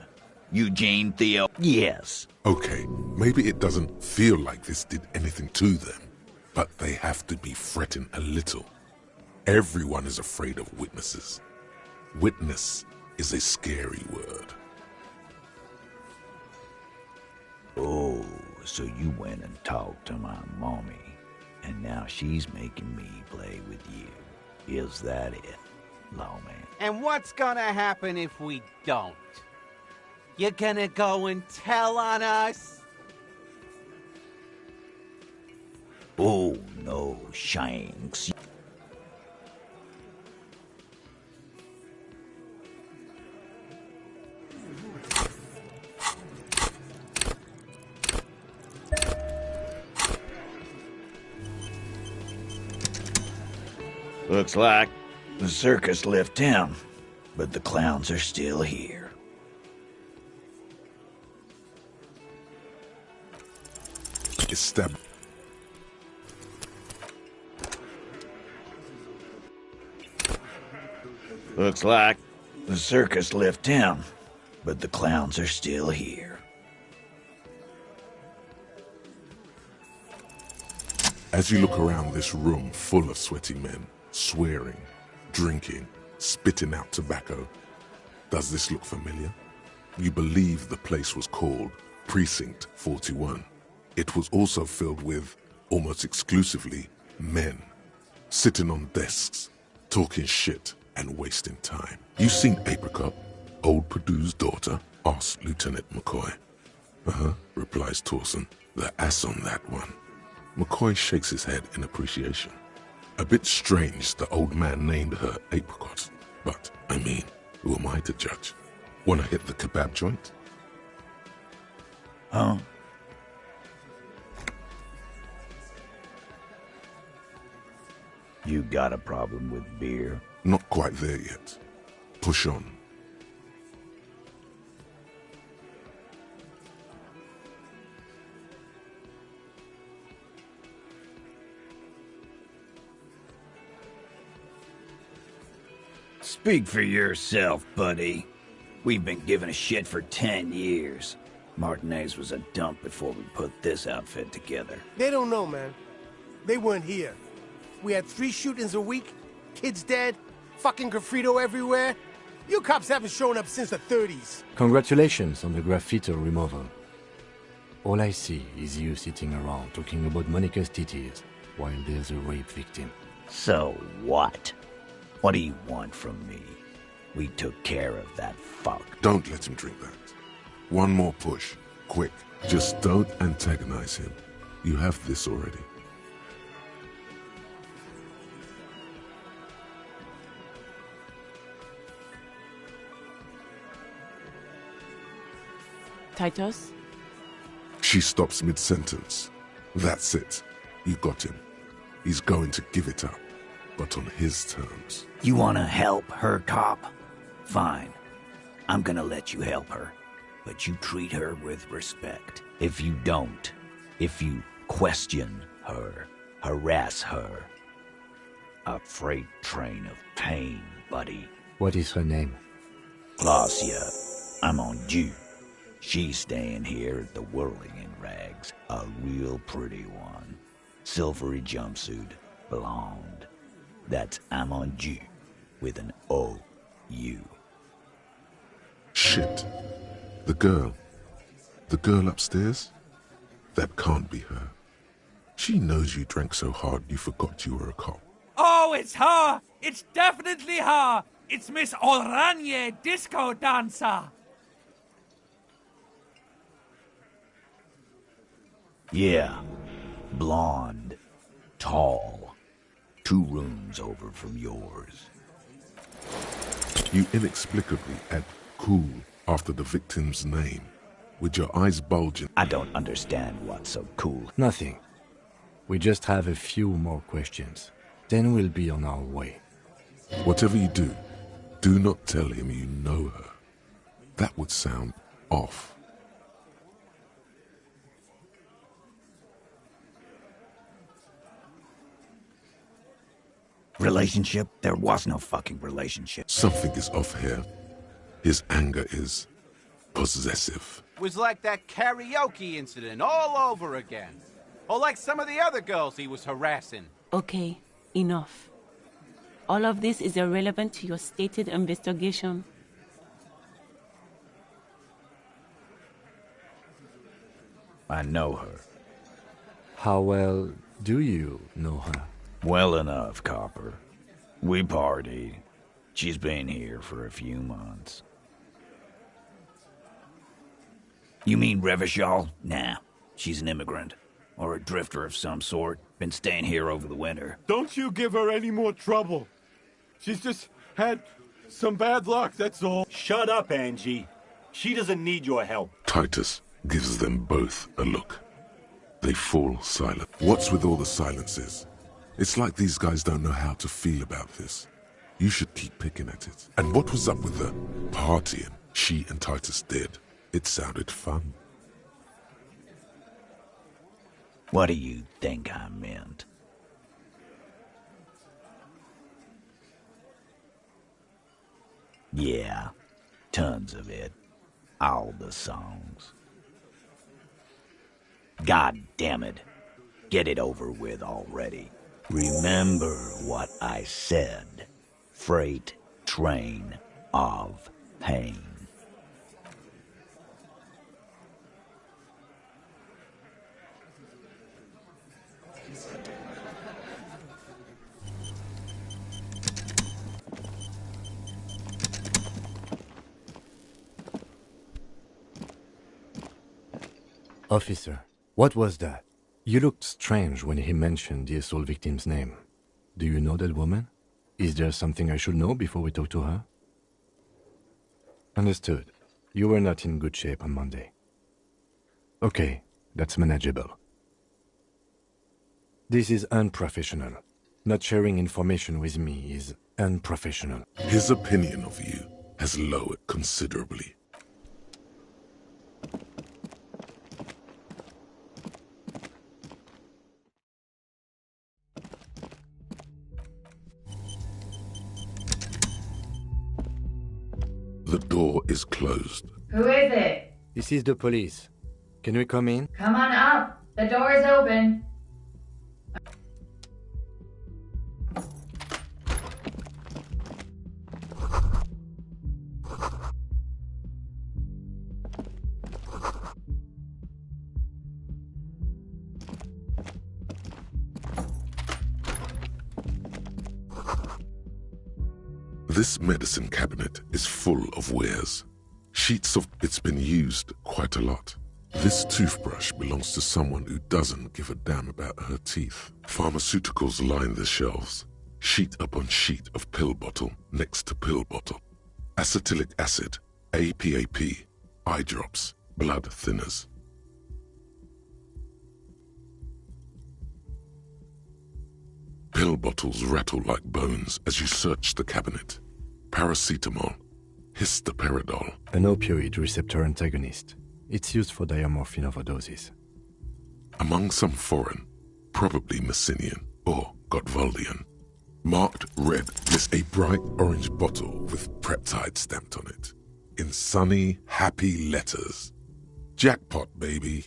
Eugene Theo? Yes. Okay, maybe it doesn't feel like this did anything to them, but they have to be fretting a little. Everyone is afraid of witnesses. Witness is a scary word. Oh, so you went and talked to my mommy, and now she's making me play with you. Is that it, lawman? And what's gonna happen if we don't? You gonna go and tell on us? Oh, no, Shanks. Looks like the circus left town, but the clowns are still here. Looks like the circus left town, but the clowns are still here. As you look around this room full of sweaty men, swearing, drinking, spitting out tobacco, does this look familiar? You believe the place was called Precinct 41. It was also filled with, almost exclusively, men, sitting on desks, talking shit and wasting time. You seen Apricot, old Purdue's daughter? Asked Lieutenant McCoy. Uh-huh, replies Torson. The ass on that one. McCoy shakes his head in appreciation. A bit strange the old man named her Apricot, but, I mean, who am I to judge? Wanna hit the kebab joint? Huh? You got a problem with beer? Not quite there yet. Push on. Speak for yourself, buddy. We've been giving a shit for 10 years. Martinez was a dump before we put this outfit together. They don't know, man. They weren't here. We had 3 shootings a week, kids dead, fucking graffito everywhere. You cops haven't shown up since the 30s. Congratulations on the graffiti removal. All I see is you sitting around talking about Monica's titties while there's a rape victim. So what? What do you want from me? We took care of that fuck. Don't let him drink that. One more push. Quick. Just don't antagonize him. You have this already. Titus? She stops mid-sentence. That's it. You got him. He's going to give it up, but on his terms. You wanna help her, cop? Fine. I'm gonna let you help her. But you treat her with respect. If you don't, if you question her, harass her, a freight train of pain, buddy. What is her name? Glacia. I'm on due. She's staying here at the Whirling in Rags. A real pretty one. Silvery jumpsuit, blonde. That's Amonju with an O-U. Shit. The girl. The girl upstairs? That can't be her. She knows you drank so hard you forgot you were a cop. Oh, it's her! It's definitely her! It's Miss Oranje, disco dancer! Yeah. Blonde. Tall. 2 rooms over from yours. You inexplicably add cool after the victim's name, with your eyes bulging. I don't understand what's so cool. Nothing. We just have a few more questions. Then we'll be on our way. Whatever you do not tell him you know her. That would sound off. Relationship? There was no fucking relationship. Something is off here. His anger is possessive. Was like that karaoke incident all over again. Or like some of the other girls he was harassing. Okay, enough. All of this is irrelevant to your stated investigation. I know her. How well do you know her? Well enough, Copper. We partied. She's been here for a few months. You mean Revachol? Nah, she's an immigrant. Or a drifter of some sort. Been staying here over the winter. Don't you give her any more trouble. She's just had some bad luck, that's all. Shut up, Angie. She doesn't need your help. Titus gives them both a look. They fall silent. What's with all the silences? It's like these guys don't know how to feel about this. You should keep picking at it. And what was up with the partying she and Titus did? It sounded fun. What do you think I meant? Yeah, tons of it. All the songs. God damn it. Get it over with already. Remember what I said. Freight train of pain. Officer, what was that? You looked strange when he mentioned the assault victim's name. Do you know that woman? Is there something I should know before we talk to her? Understood. You were not in good shape on Monday. Okay, that's manageable. This is unprofessional. Not sharing information with me is unprofessional. His opinion of you has lowered considerably. The door is closed. Who is it? This is the police. Can we come in? Come on up. The door is open. This medicine cabinet is full of wares. Sheets of it's been used quite a lot. This toothbrush belongs to someone who doesn't give a damn about her teeth. Pharmaceuticals line the shelves. Sheet upon sheet of pill bottle next to pill bottle. Acetylic acid, APAP, eye drops, blood thinners. Pill bottles rattle like bones as you search the cabinet. Paracetamol, histoparidol. An opioid receptor antagonist. It's used for diamorphine overdoses. Among some foreign, probably Messinian or Gottwaldian. Marked red is a bright orange bottle with Preptide stamped on it. In sunny, happy letters. Jackpot, baby.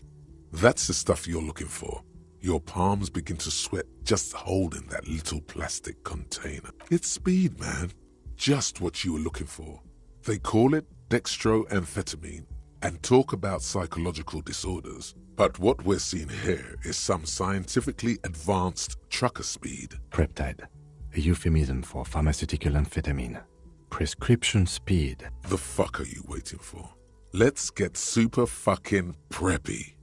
That's the stuff you're looking for. Your palms begin to sweat just holding that little plastic container. It's speed, man. Just what you were looking for. They call it dextroamphetamine and talk about psychological disorders. But what we're seeing here is some scientifically advanced trucker speed. Preptide, a euphemism for pharmaceutical amphetamine. Prescription speed. The fuck are you waiting for? Let's get super fucking preppy.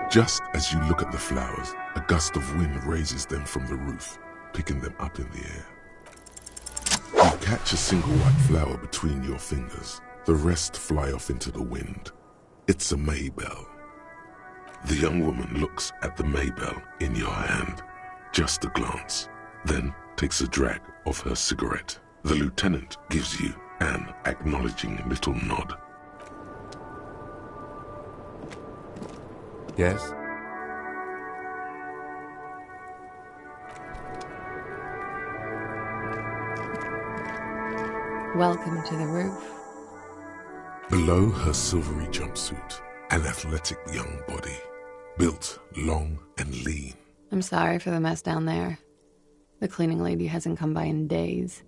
Just as you look at the flowers, a gust of wind raises them from the roof, picking them up in the air. You catch a single white flower between your fingers. The rest fly off into the wind. It's a Maybell. The young woman looks at the Maybell in your hand. Just a glance, then takes a drag of her cigarette. The lieutenant gives you an acknowledging little nod. Yes? Welcome to the roof. Below her silvery jumpsuit, an athletic young body, built long and lean. I'm sorry for the mess down there. The cleaning lady hasn't come by in days.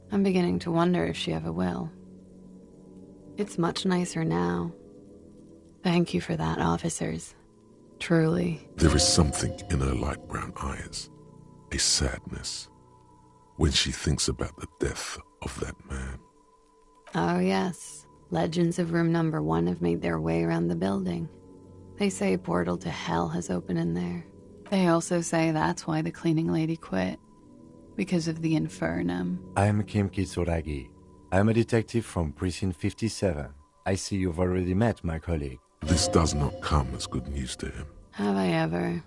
I'm beginning to wonder if she ever will. It's much nicer now. Thank you for that, officers. Truly. There is something in her light brown eyes, a sadness, when she thinks about the death of that man. Oh, yes. Legends of room number 1 have made their way around the building. They say a portal to hell has opened in there. They also say that's why the cleaning lady quit. Because of the infernum. I am Kim Kitsuragi. I am a detective from Precinct 57. I see you've already met my colleague. This does not come as good news to him. Have I ever?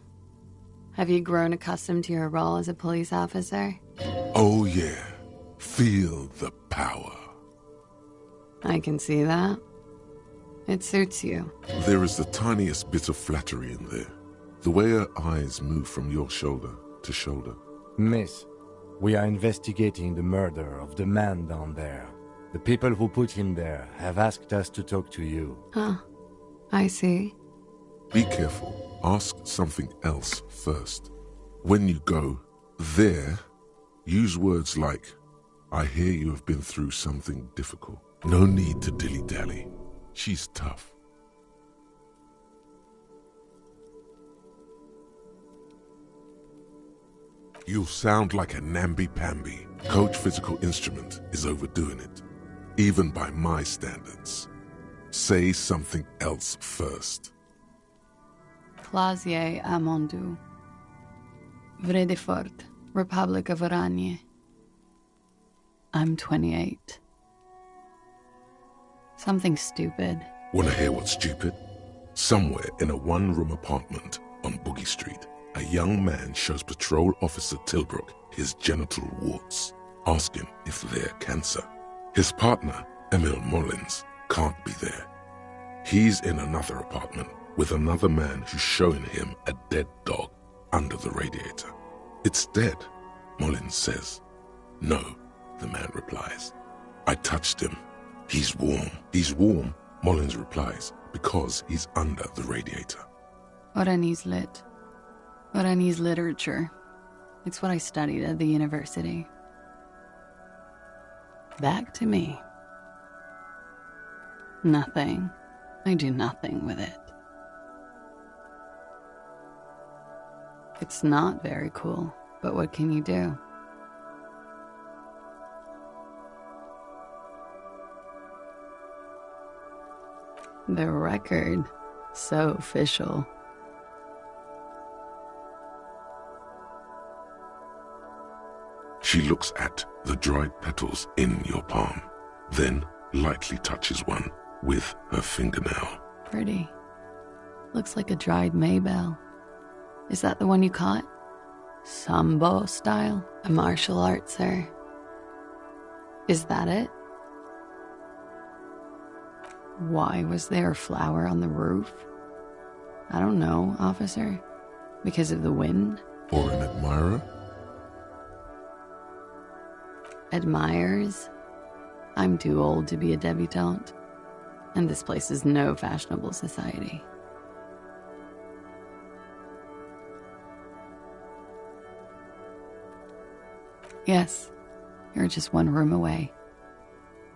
Have you grown accustomed to your role as a police officer? Oh yeah, feel the power. I can see that. It suits you. There is the tiniest bit of flattery in there. The way her eyes move from your shoulder to shoulder. Miss, we are investigating the murder of the man down there. The people who put him there have asked us to talk to you. Huh. I see. Be careful. Ask something else first. When you go there, use words like, I hear you have been through something difficult. No need to dilly-dally. She's tough. You'll sound like a namby-pamby. Coach Physical Instrument is overdoing it, even by my standards. Say something else first. Clasier Amondu. Vredefort, Republic of Oranje. I'm 28. Something stupid. Wanna hear what's stupid? Somewhere in a one-room apartment on Boogie Street, a young man shows Patrol Officer Tilbrook his genital warts, asking if they're cancer. His partner, Emil Mullins, can't be there. He's in another apartment with another man who's showing him a dead dog under the radiator. It's dead, Mullins says. No, the man replies. I touched him. He's warm. He's warm, Mullins replies, because he's under the radiator. Oranese lit. Oranese literature. It's what I studied at the university. Back to me. Nothing. I do nothing with it. It's not very cool, but what can you do? The record. So official. She looks at the dried petals in your palm, then lightly touches one with her fingernail. Pretty. Looks like a dried Maybell. Is that the one you caught? Sambo style? A martial art, sir. Is that it? Why was there a flower on the roof? I don't know, officer. Because of the wind? Or an admirer? Admirers? I'm too old to be a debutante. And this place is no fashionable society. Yes, you're just one room away.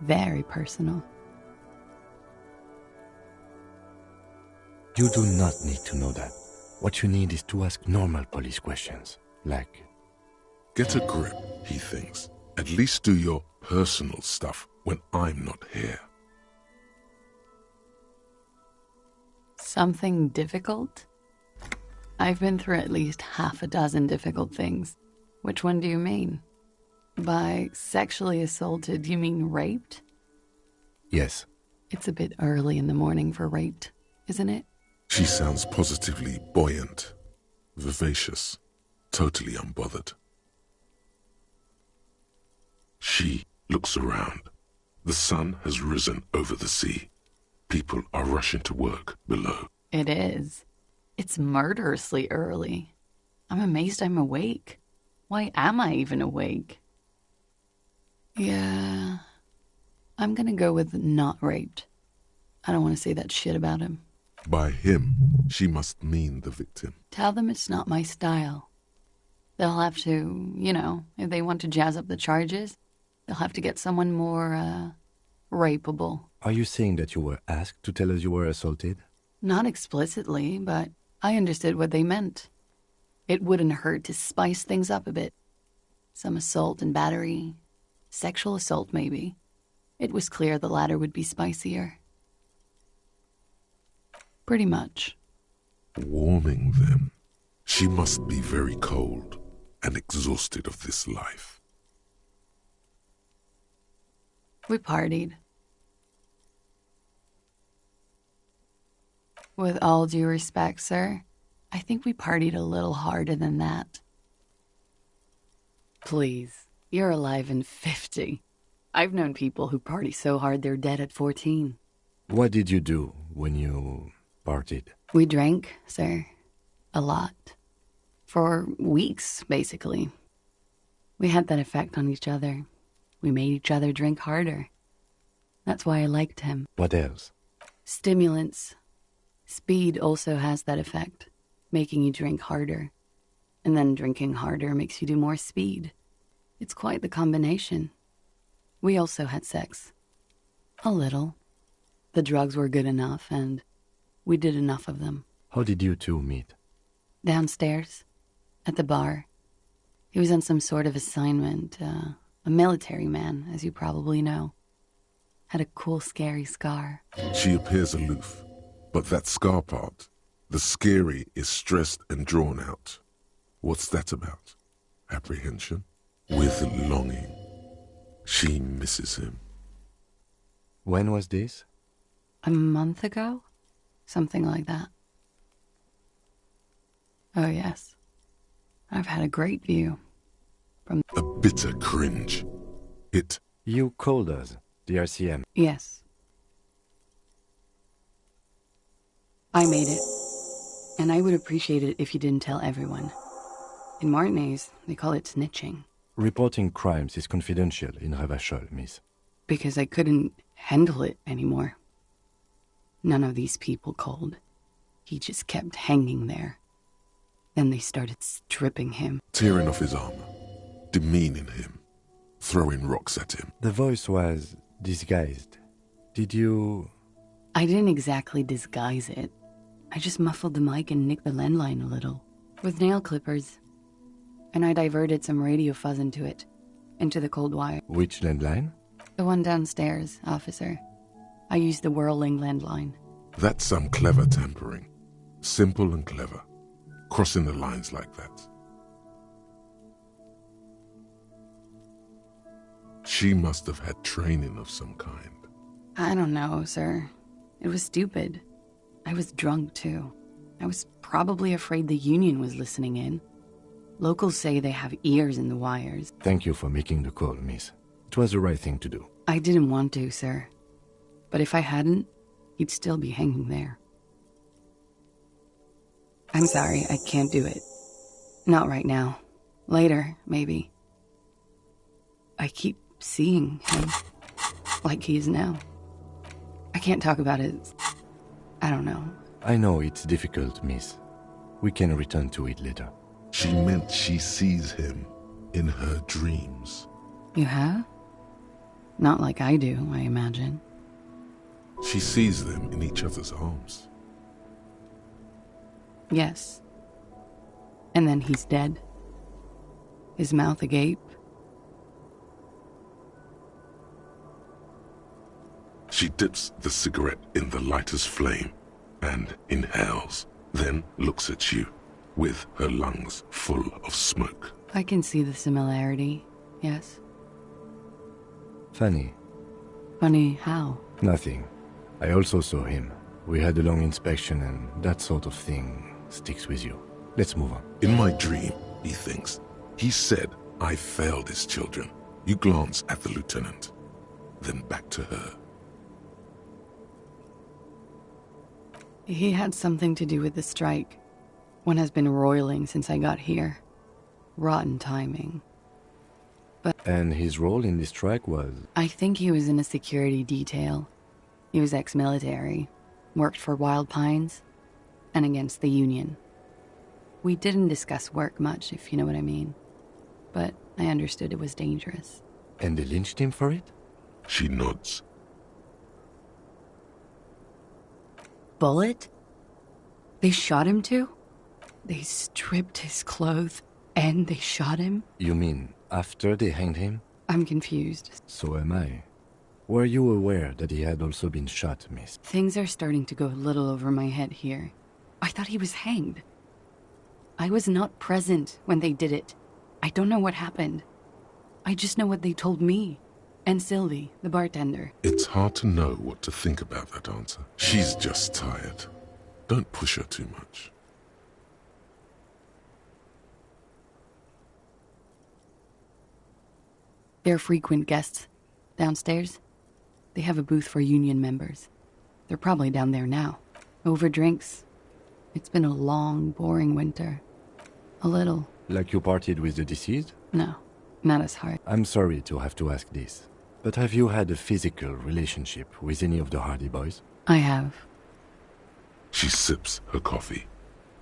Very personal. You do not need to know that. What you need is to ask normal police questions, like... Get a grip, he thinks. At least do your personal stuff when I'm not here. Something difficult? I've been through at least half a dozen difficult things. Which one do you mean? By sexually assaulted, you mean raped? Yes. It's a bit early in the morning for raped, isn't it? She sounds positively buoyant, vivacious, totally unbothered. She looks around. The sun has risen over the sea. People are rushing to work below. It is. It's murderously early. I'm amazed I'm awake. Why am I even awake? Yeah, I'm gonna go with not raped. I don't want to say that shit about him. By him, she must mean the victim. Tell them it's not my style. They'll have to, if they want to jazz up the charges, they'll have to get someone more, rapeable. Are you saying that you were asked to tell us you were assaulted? Not explicitly, but I understood what they meant. It wouldn't hurt to spice things up a bit. Some assault and battery. Sexual assault, maybe. It was clear the latter would be spicier. Pretty much. Warming them. She must be very cold and exhausted of this life. We partied. With all due respect, sir, I think we partied a little harder than that. Please, you're alive in 50. I've known people who party so hard they're dead at 14. What did you do when you partied? We drank, sir. A lot. For weeks, basically. We had that effect on each other. We made each other drink harder. That's why I liked him. What else? Stimulants. Speed also has that effect, making you drink harder. And then drinking harder makes you do more speed. It's quite the combination. We also had sex. A little. The drugs were good enough, and we did enough of them. How did you two meet? Downstairs, at the bar. He was on some sort of assignment, a military man, as you probably know. Had a cool, scary scar. She appears aloof, but that scar part, the scary, is stressed and drawn out. What's that about? Apprehension? With longing. She misses him. When was this? A month ago? Something like that. Oh, yes. I've had a great view. From a bitter cringe. You called us, the RCM. Yes. I made it. And I would appreciate it if you didn't tell everyone. In Martinez, they call it snitching. Reporting crimes is confidential in Revachol, miss. Because I couldn't handle it anymore. None of these people called. He just kept hanging there. Then they started stripping him. Tearing off his armor. Demeaning him. Throwing rocks at him. The voice was disguised. Did you... I didn't exactly disguise it. I just muffled the mic and nicked the landline a little. With nail clippers. And I diverted some radio fuzz into it. Into the cold wire. Which landline? The one downstairs, officer. I used the whirling landline. That's some clever tampering. Simple and clever. Crossing the lines like that. She must have had training of some kind. I don't know, sir. It was stupid. I was drunk, too. I was probably afraid the Union was listening in. Locals say they have ears in the wires. Thank you for making the call, miss. It was the right thing to do. I didn't want to, sir. But if I hadn't, he'd still be hanging there. I'm sorry, I can't do it. Not right now. Later, maybe. I keep seeing him. Like he is now. I can't talk about it. I don't know. I know it's difficult, miss. We can return to it later. She meant she sees him in her dreams. You have? Not like I do, I imagine. She sees them in each other's arms. Yes. And then he's dead. His mouth agape. She dips the cigarette in the lighter's flame and inhales, then looks at you with her lungs full of smoke. I can see the similarity, yes. Funny. Funny how? Nothing. I also saw him. We had a long inspection and that sort of thing sticks with you. Let's move on. In my dream, he thinks, he said, I failed his children. You glance at the lieutenant, then back to her. He had something to do with the strike. One has been roiling since I got here. Rotten timing. But and his role in this strike was? I think he was in a security detail. He was ex-military, worked for Wild Pines, and against the Union. We didn't discuss work much, if you know what I mean. But I understood it was dangerous. And they lynched him for it? She nods. Bullet? They shot him too? They stripped his clothes and they shot him? You mean after they hanged him? I'm confused. So am I. Were you aware that he had also been shot, miss? Things are starting to go a little over my head here. I thought he was hanged. I was not present when they did it. I don't know what happened. I just know what they told me. And Sylvie, the bartender. It's hard to know what to think about that answer. She's just tired. Don't push her too much. They're frequent guests. Downstairs, they have a booth for union members. They're probably down there now. Over drinks. It's been a long, boring winter. A little. Like you partied with the deceased? No, not as hard. I'm sorry to have to ask this, but have you had a physical relationship with any of the Hardy Boys? I have. She sips her coffee.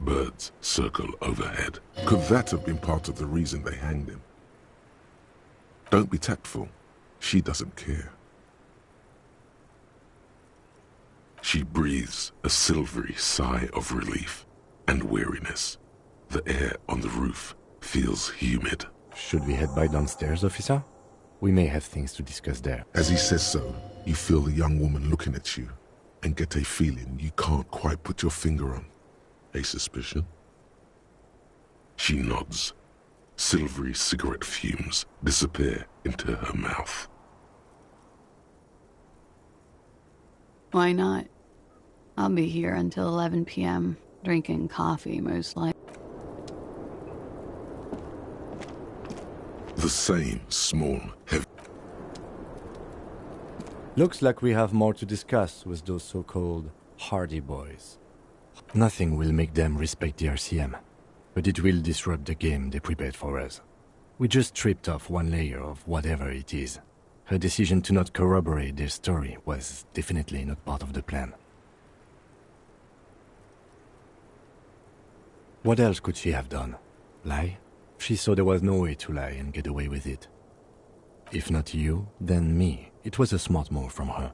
Birds circle overhead. Could that have been part of the reason they hanged him? Don't be tactful. She doesn't care. She breathes a silvery sigh of relief and weariness. The air on the roof feels humid. Should we head by downstairs, officer? We may have things to discuss there. As he says so, you feel the young woman looking at you and get a feeling you can't quite put your finger on. A suspicion? She nods. Silvery cigarette fumes disappear into her mouth. Why not? I'll be here until 11 p.m., drinking coffee, most likely. The same small, heavy... Looks like we have more to discuss with those so-called Hardy Boys. Nothing will make them respect the RCM, but it will disrupt the game they prepared for us. We just stripped off one layer of whatever it is. Her decision to not corroborate their story was definitely not part of the plan. What else could she have done? Lie? She saw there was no way to lie and get away with it. If not you, then me. It was a smart move from her.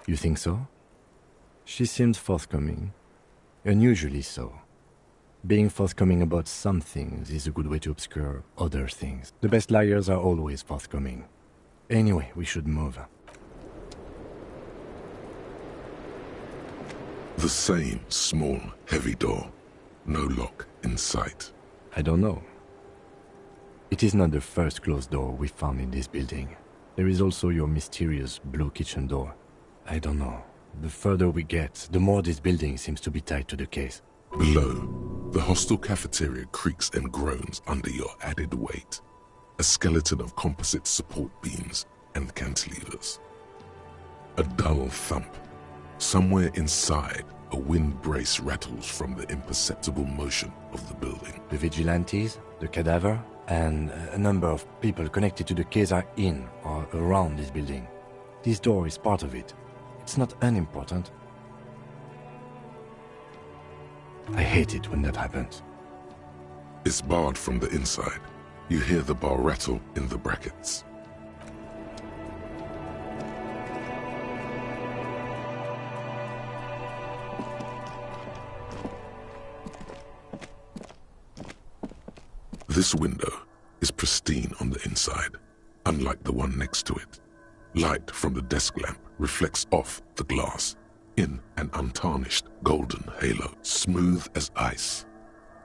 You think so? She seemed forthcoming. Unusually so. Being forthcoming about some things is a good way to obscure other things. The best liars are always forthcoming. Anyway, we should move. The same small, heavy door. No lock in sight. I don't know. It is not the first closed door we found in this building. There is also your mysterious blue kitchen door. I don't know. The further we get, the more this building seems to be tied to the case. Below, the hostel cafeteria creaks and groans under your added weight. A skeleton of composite support beams and cantilevers. A dull thump. Somewhere inside, a wind brace rattles from the imperceptible motion of the building. The vigilantes, the cadaver, and a number of people connected to the case are in or around this building. This door is part of it. It's not unimportant. I hate it when that happens. It's barred from the inside. You hear the bar rattle in the brackets. This window is pristine on the inside, unlike the one next to it. Light from the desk lamp reflects off the glass in an untarnished golden halo, smooth as ice.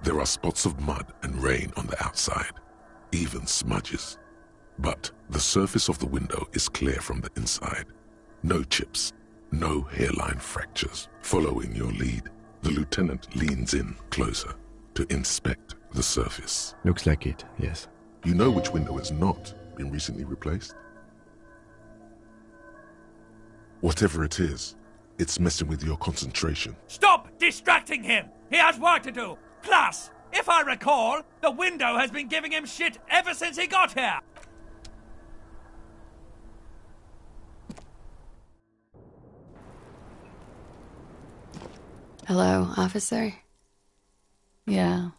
There are spots of mud and rain on the outside, even smudges. But the surface of the window is clear from the inside. No chips, no hairline fractures. Following your lead, the lieutenant leans in closer to inspect the surface. Looks like it, yes. You know which window has not been recently replaced? Whatever it is, it's messing with your concentration. Stop distracting him! He has work to do! Plus, if I recall, the window has been giving him shit ever since he got here! Hello, officer? Yeah,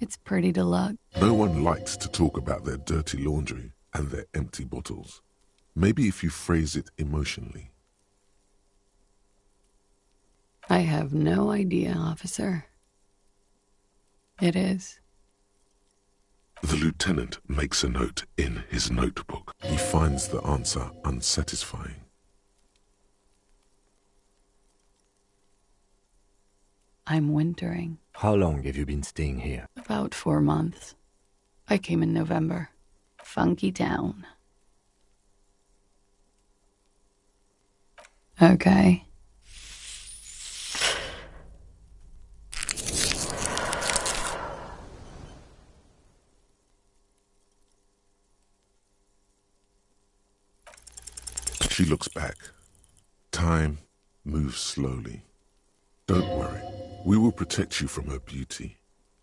it's pretty to look. No one likes to talk about their dirty laundry and their empty bottles. Maybe if you phrase it emotionally. I have no idea, officer. It is. The lieutenant makes a note in his notebook. He finds the answer unsatisfying. I'm wintering. How long have you been staying here? About 4 months. I came in November. Funky town. Okay. looks back. Time moves slowly. Don't worry. We will protect you from her beauty.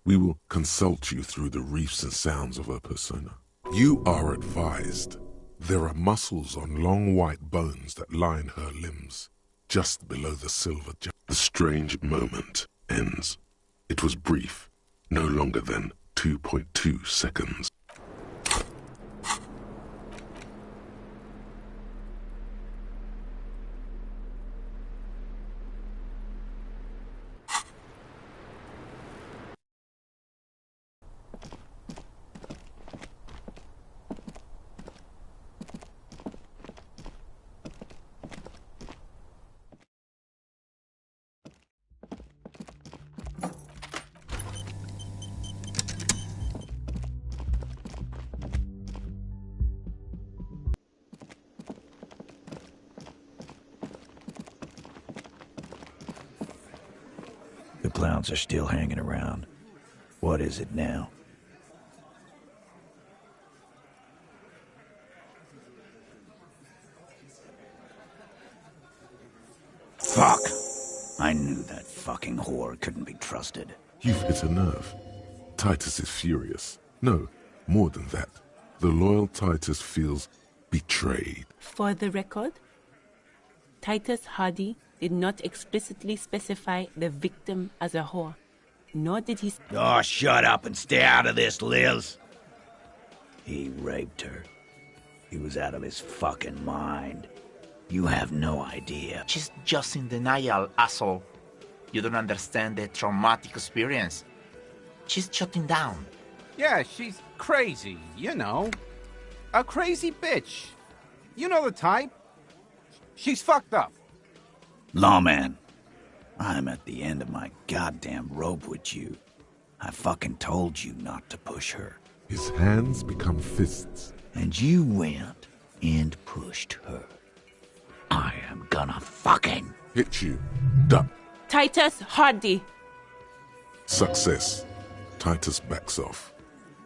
We will consult you through the reefs and sounds of her persona. You are advised. There are muscles on long white bones that line her limbs, just below the silver jaw. The strange moment ends. It was brief, no longer than 2.2 seconds. The clowns are still hanging around. What is it now? Fuck! I knew that fucking whore couldn't be trusted. You've hit a nerve. Titus is furious. No, more than that. The loyal Titus feels betrayed. For the record, Titus Hardy did not explicitly specify the victim as a whore, nor did he... Oh, shut up and stay out of this, Liz. He raped her. He was out of his fucking mind. You have no idea. She's just in denial, asshole. You don't understand the traumatic experience. She's shutting down. Yeah, she's crazy, you know. A crazy bitch. You know the type. She's fucked up. Lawman, I'm at the end of my goddamn rope with you. I fucking told you not to push her. His hands become fists. And you went and pushed her. I am gonna fucking... Hit you. Duck. Titus Hardy. Success. Titus backs off.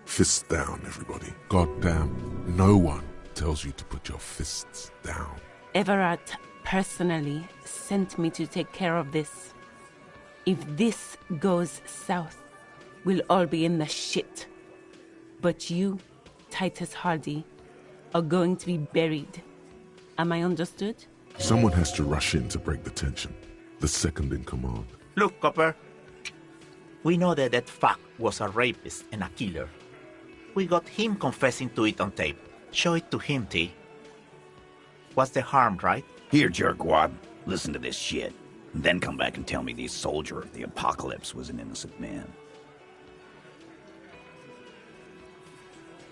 Fists down, everybody. Goddamn, no one tells you to put your fists down. Everard personally sent me to take care of this. If this goes south, we'll all be in the shit. But you, Titus Hardy, are going to be buried. Am I understood? Someone has to rush in to break the tension. The second in command. Look, Copper. We know that that fuck was a rapist and a killer. We got him confessing to it on tape. Show it to him, T. What's the harm, right? Here, jerkwad. Listen to this shit. And then come back and tell me the soldier of the apocalypse was an innocent man.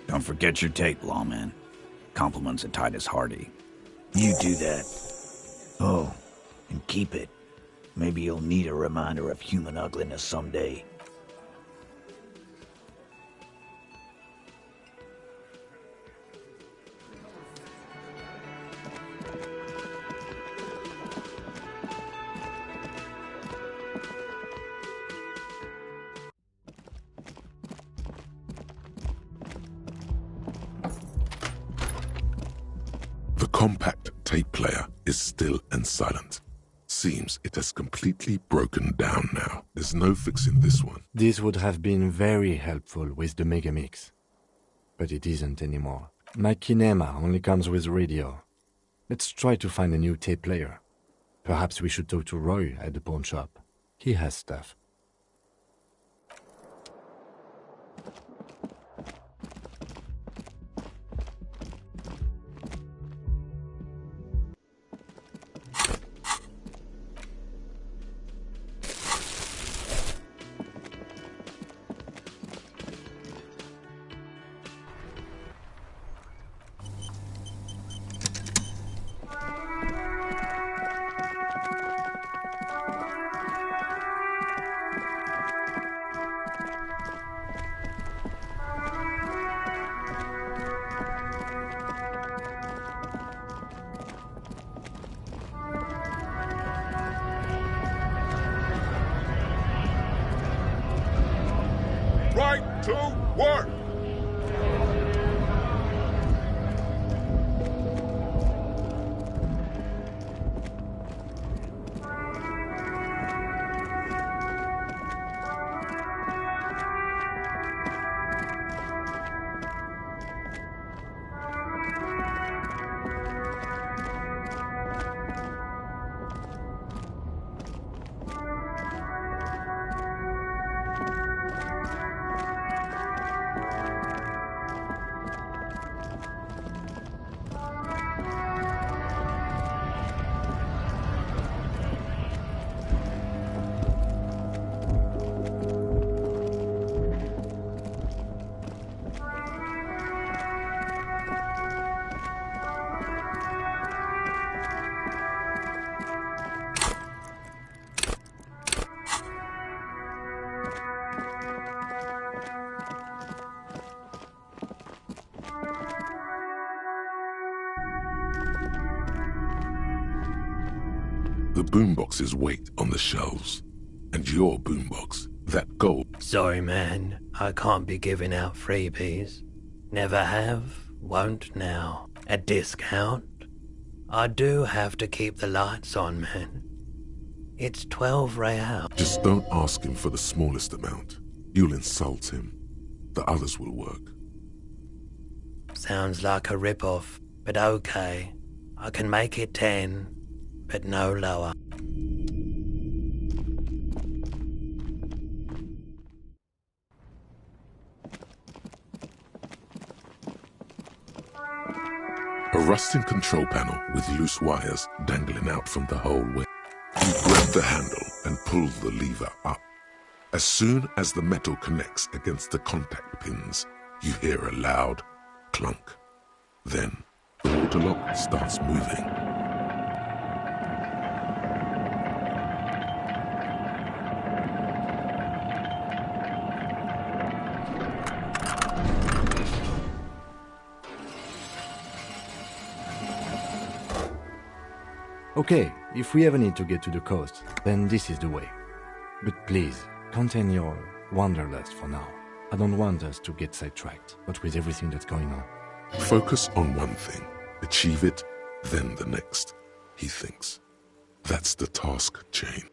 Don't forget your tape, lawman. Compliments of Titus Hardy. You do that. Oh, and keep it. Maybe you'll need a reminder of human ugliness someday. The compact tape player is still and silent. Seems it has completely broken down now. There's no fixing this one. This would have been very helpful with the Megamix. But it isn't anymore. My Kinema only comes with radio. Let's try to find a new tape player. Perhaps we should talk to Roy at the pawn shop. He has stuff. Right to work! The boomboxes wait on the shelves. And your boombox, that gold... Sorry, man. I can't be giving out freebies. Never have, won't now. A discount? I do have to keep the lights on, man. It's 12 real. Just don't ask him for the smallest amount. You'll insult him. The others will work. Sounds like a rip-off, but okay. I can make it 10, but no lower. A rusting control panel with loose wires dangling out from the hallway. You grab the handle and pull the lever up. As soon as the metal connects against the contact pins, you hear a loud clunk. Then, the water lock starts moving. Okay, if we ever need to get to the coast, then this is the way. But please, contain your wanderlust for now. I don't want us to get sidetracked, not with everything that's going on. Focus on one thing, achieve it, then the next, he thinks. That's the task chain.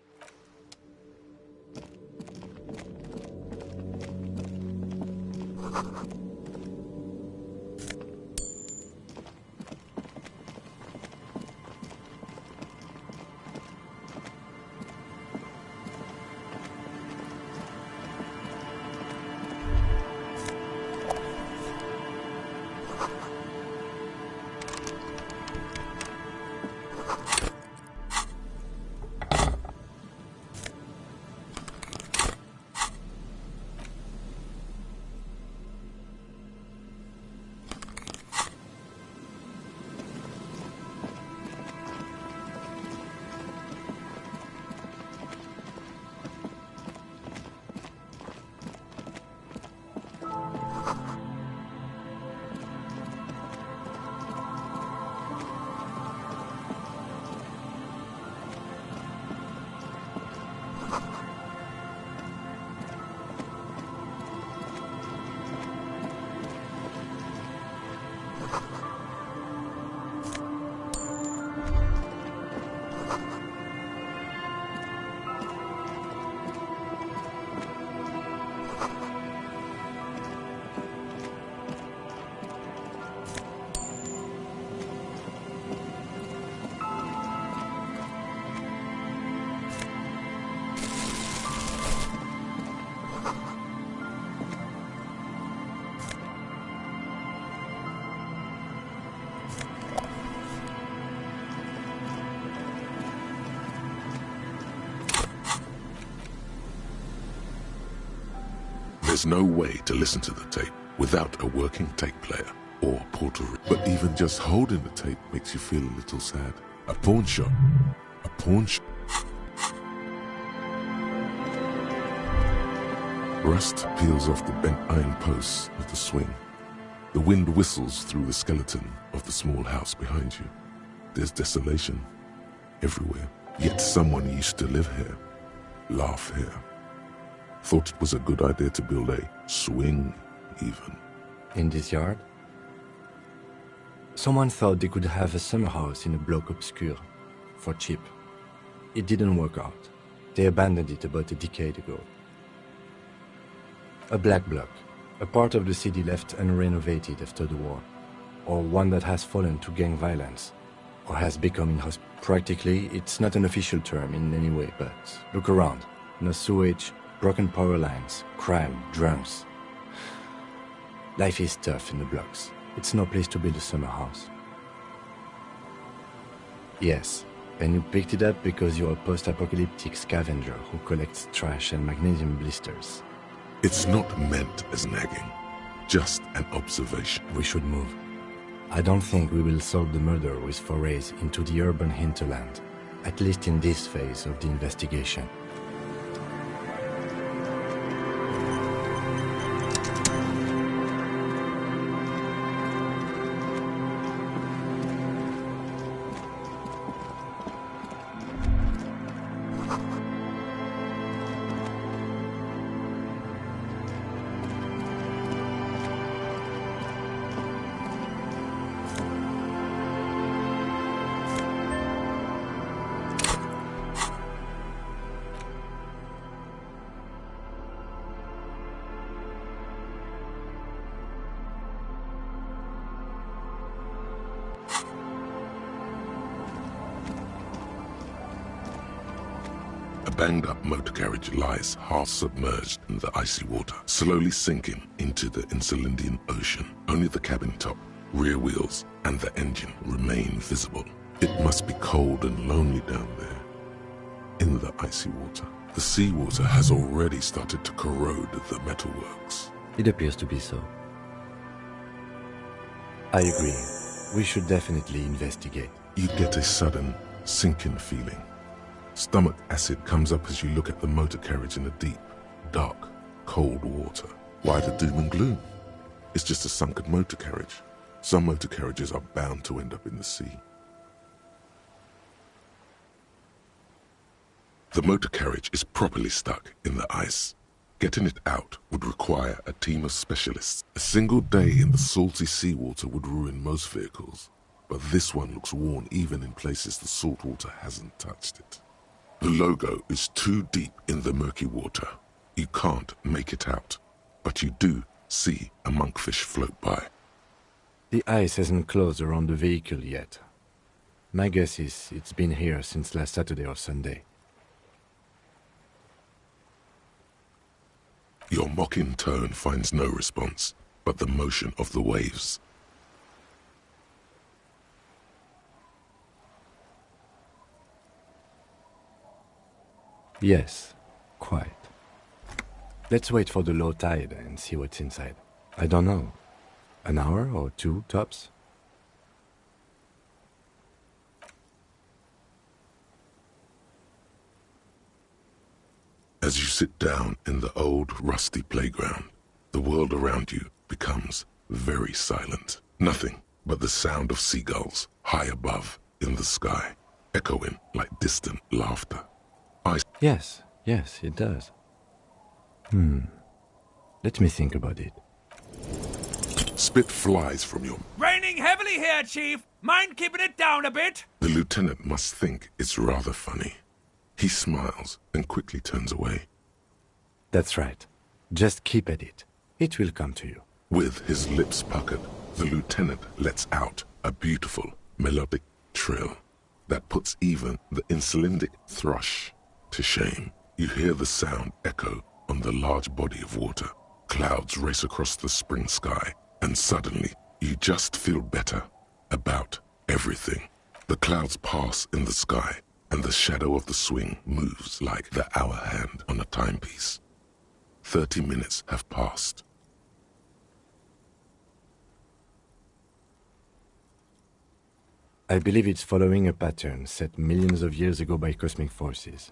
There's no way to listen to the tape without a working tape player or portal. But even just holding the tape makes you feel a little sad. A pawn shop. A pawn shop. Rust peels off the bent iron posts of the swing. The wind whistles through the skeleton of the small house behind you. There's desolation everywhere. Yet someone used to live here, laugh here. Thought it was a good idea to build a swing, even. In this yard? Someone thought they could have a summer house in a bloc obscur, for cheap. It didn't work out. They abandoned it about a decade ago. A black bloc, a part of the city left unrenovated after the war, or one that has fallen to gang violence, or has become inhospitable. Practically, it's not an official term in any way, but look around. No sewage, broken power lines, crime, drunks. Life is tough in the blocks. It's no place to build a summer house. Yes, and you picked it up because you're a post-apocalyptic scavenger who collects trash and magnesium blisters. It's not meant as nagging, just an observation. We should move. I don't think we will solve the murder with forays into the urban hinterland, at least in this phase of the investigation. A banged-up motor carriage lies half-submerged in the icy water, slowly sinking into the Insulindian Ocean. Only the cabin top, rear wheels, and the engine remain visible. It must be cold and lonely down there, in the icy water. The seawater has already started to corrode the metalworks. It appears to be so. I agree. We should definitely investigate. You get a sudden, sinking feeling. Stomach acid comes up as you look at the motor carriage in the deep, dark, cold water. Why the doom and gloom? It's just a sunken motor carriage. Some motor carriages are bound to end up in the sea. The motor carriage is properly stuck in the ice. Getting it out would require a team of specialists. A single day in the salty seawater would ruin most vehicles, but this one looks worn even in places the salt water hasn't touched it. The logo is too deep in the murky water. You can't make it out, but you do see a monkfish float by. The ice hasn't closed around the vehicle yet. My guess is it's been here since last Saturday or Sunday. Your mocking tone finds no response, but the motion of the waves. Yes, quite. Let's wait for the low tide and see what's inside. I don't know. An hour or two, tops? As you sit down in the old, rusty playground, the world around you becomes very silent. Nothing but the sound of seagulls high above in the sky, echoing like distant laughter. Yes, it does. Let me think about it. Spit flies from your... Raining heavily here, Chief. Mind keeping it down a bit? The lieutenant must think it's rather funny. He smiles and quickly turns away. That's right. Just keep at it. It will come to you. With his lips puckered, the lieutenant lets out a beautiful, melodic trill that puts even the Insulindic thrush to shame. You hear the sound echo on the large body of water. Clouds race across the spring sky, and suddenly you just feel better about everything. The clouds pass in the sky, and the shadow of the swing moves like the hour hand on a timepiece. 30 minutes have passed. I believe it's following a pattern set millions of years ago by cosmic forces.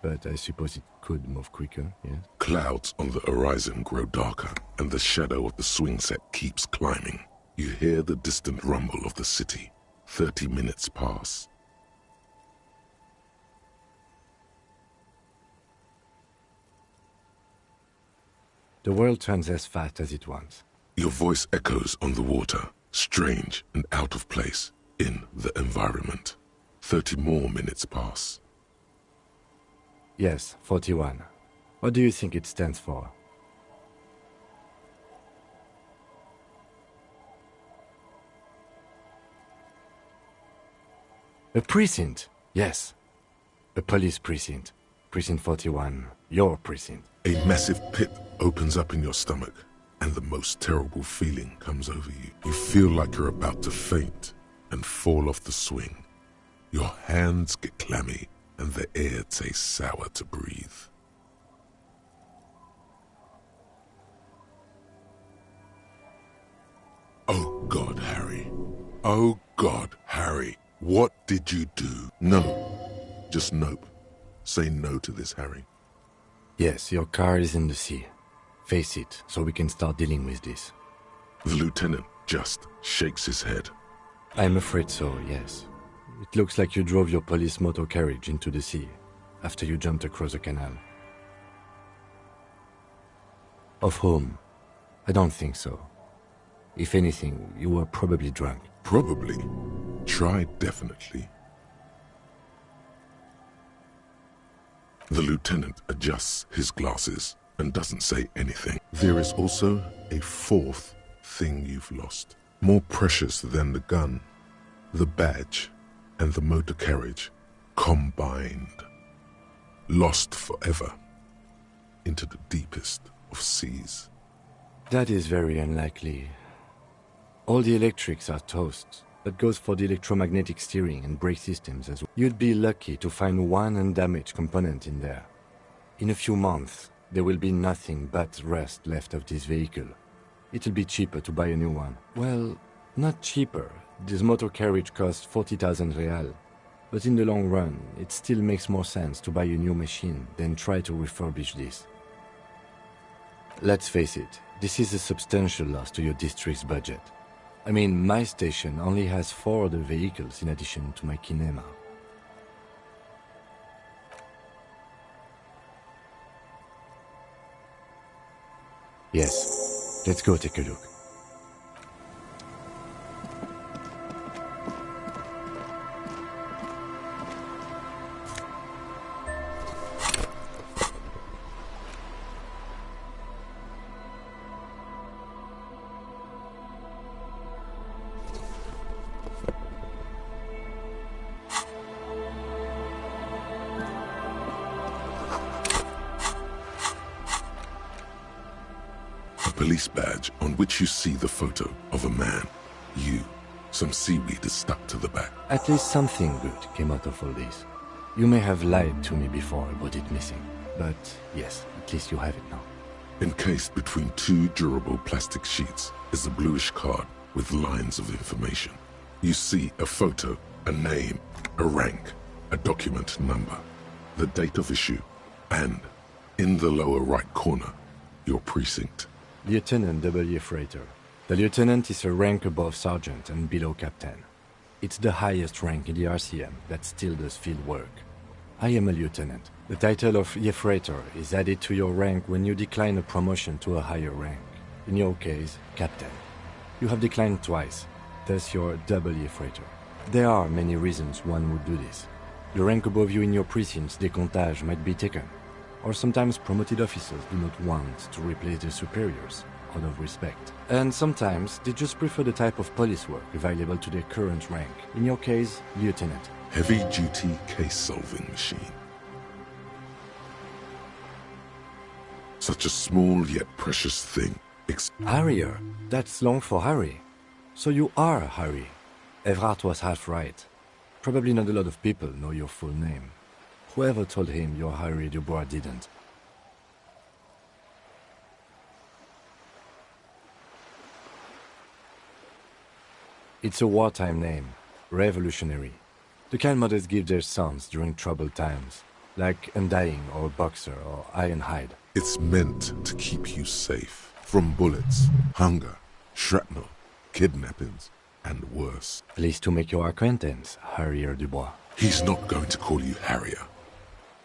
But I suppose it could move quicker, yes? Clouds on the horizon grow darker, and the shadow of the swing set keeps climbing. You hear the distant rumble of the city. 30 minutes pass. The world turns as fast as it wants. Your voice echoes on the water, strange and out of place in the environment. 30 more minutes pass. Yes, 41. What do you think it stands for? A precinct, yes. A police precinct. Precinct 41, your precinct. A massive pit opens up in your stomach, and the most terrible feeling comes over you. You feel like you're about to faint and fall off the swing. Your hands get clammy, and the air tastes sour to breathe. Oh God, Harry. Oh God, Harry. What did you do? No. Just nope. Say no to this, Harry. Yes, your car is in the sea. Face it, so we can start dealing with this. The lieutenant just shakes his head. I'm afraid so, yes. It looks like you drove your police motor carriage into the sea after you jumped across the canal. Of whom? I don't think so. If anything, you were probably drunk. Probably. Try definitely. The lieutenant adjusts his glasses and doesn't say anything. There is also a fourth thing you've lost. More precious than the gun, the badge, and the motor carriage combined. lost forever into the deepest of seas. That is very unlikely. All the electrics are toast. That goes for the electromagnetic steering and brake systems as well. You'd be lucky to find one undamaged component in there. In a few months, there will be nothing but rust left of this vehicle. It'll be cheaper to buy a new one. Well, not cheaper. This motor carriage costs 40,000 real. But in the long run, it still makes more sense to buy a new machine than try to refurbish this. Let's face it, this is a substantial loss to your district's budget. I mean, my station only has 4 other vehicles in addition to my kinema. Yes, let's go take a look. Police badge on which you see the photo of a man. You. Some seaweed is stuck to the back. At least something good came out of all this. You may have lied to me before about it missing, but yes, at least you have it now. Encased between 2 durable plastic sheets is a bluish card with lines of information. You see a photo, a name, a rank, a document number, the date of issue, and, in the lower right corner, your precinct. Lieutenant W. Freighter. The lieutenant is a rank above sergeant and below captain. It's the highest rank in the RCM that still does field work. I am a lieutenant. The title of Freighter is added to your rank when you decline a promotion to a higher rank. In your case, captain. You have declined twice, thus you're W. Freighter. There are many reasons one would do this. The rank above you in your precinct's décomptage might be taken. Or sometimes promoted officers do not want to replace their superiors, out of respect. And sometimes they just prefer the type of police work available to their current rank. In your case, lieutenant. Heavy-duty case-solving machine. Such a small yet precious thing. Harrier. That's long for Harry. So you are Harry. Evrart was half right. Probably not a lot of people know your full name. Whoever told him you're Harry Dubois didn't. It's a wartime name. Revolutionary. The kind mothers give their sons during troubled times. Like Undying or Boxer or Ironhide. It's meant to keep you safe. From bullets, hunger, shrapnel, kidnappings, and worse. Pleased to make your acquaintance, Harrier Dubois. He's not going to call you Harrier.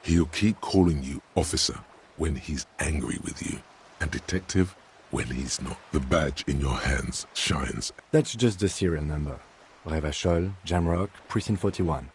He'll keep calling you officer when he's angry with you, and detective when he's not. The badge in your hands shines. That's just the serial number. Revachol, Jamrock, Precinct 41.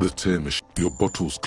The tear machine. Your bottles.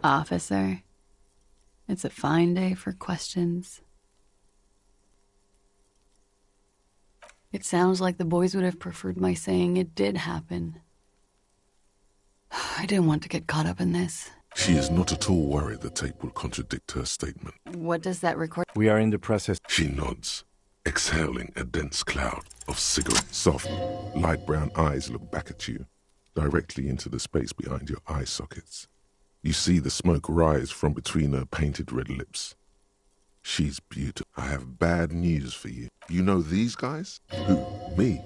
Officer, it's a fine day for questions. It sounds like the boys would have preferred my saying it did happen. I didn't want to get caught up in this. She is not at all worried the tape will contradict her statement. What does that record? We are in the process. She nods, exhaling a dense cloud of cigarette. Soft, light brown eyes look back at you, directly into the space behind your eye sockets. You see the smoke rise from between her painted red lips. She's beautiful. I have bad news for you. You know these guys? Who? Me?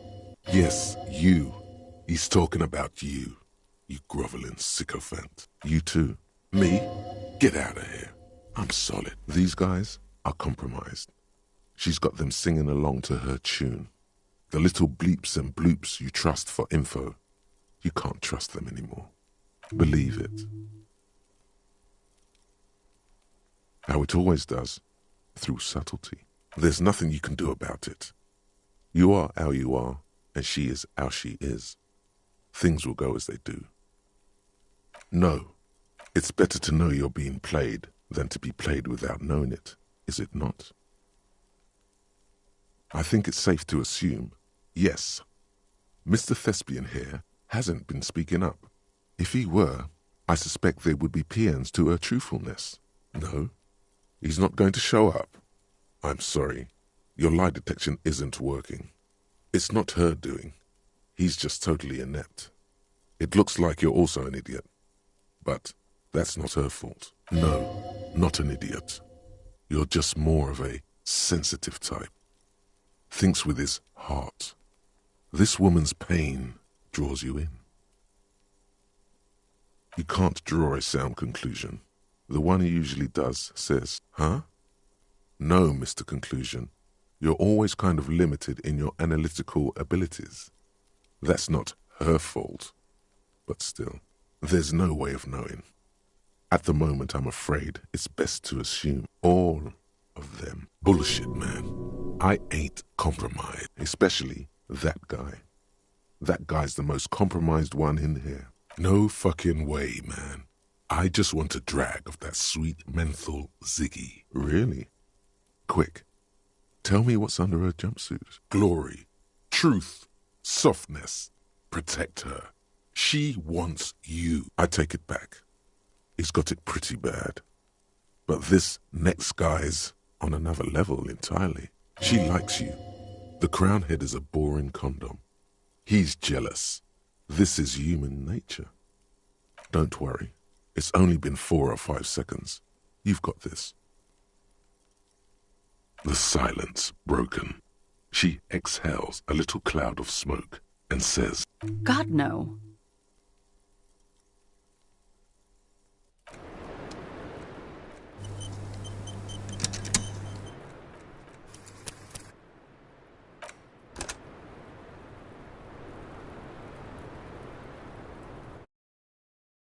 Yes, you. He's talking about you. You groveling sycophant. You too. Me? Get out of here. I'm solid. These guys are compromised. She's got them singing along to her tune. The little bleeps and bloops you trust for info. You can't trust them anymore. Believe it. How it always does. Through subtlety. There's nothing you can do about it. You are how you are, and she is how she is. Things will go as they do. No, it's better to know you're being played than to be played without knowing it, is it not? I think it's safe to assume, yes, Mr. Thespian here hasn't been speaking up. If he were, I suspect there would be paeans to her truthfulness. No, he's not going to show up. I'm sorry, your lie detection isn't working. It's not her doing. He's just totally inept. It looks like you're also an idiot. But that's not her fault. No, not an idiot. You're just more of a sensitive type. Thinks with his heart. This woman's pain draws you in. You can't draw a sound conclusion. The one who usually does says, huh? No, Mr. Conclusion. You're always kind of limited in your analytical abilities. That's not her fault. But still, there's no way of knowing. At the moment, I'm afraid it's best to assume all of them. Bullshit, man. I ain't compromised. Especially that guy. That guy's the most compromised one in here. No fucking way, man. I just want a drag of that sweet menthol Ziggy. Really? Quick. Tell me what's under her jumpsuit. Glory. Truth. Softness. Protect her. She wants you. I take it back. He's got it pretty bad. But this next guy's on another level entirely. She likes you. The crown head is a boring condom. He's jealous. This is human nature. Don't worry. It's only been 4 or 5 seconds. You've got this. The silence broken. She exhales a little cloud of smoke and says, God, no.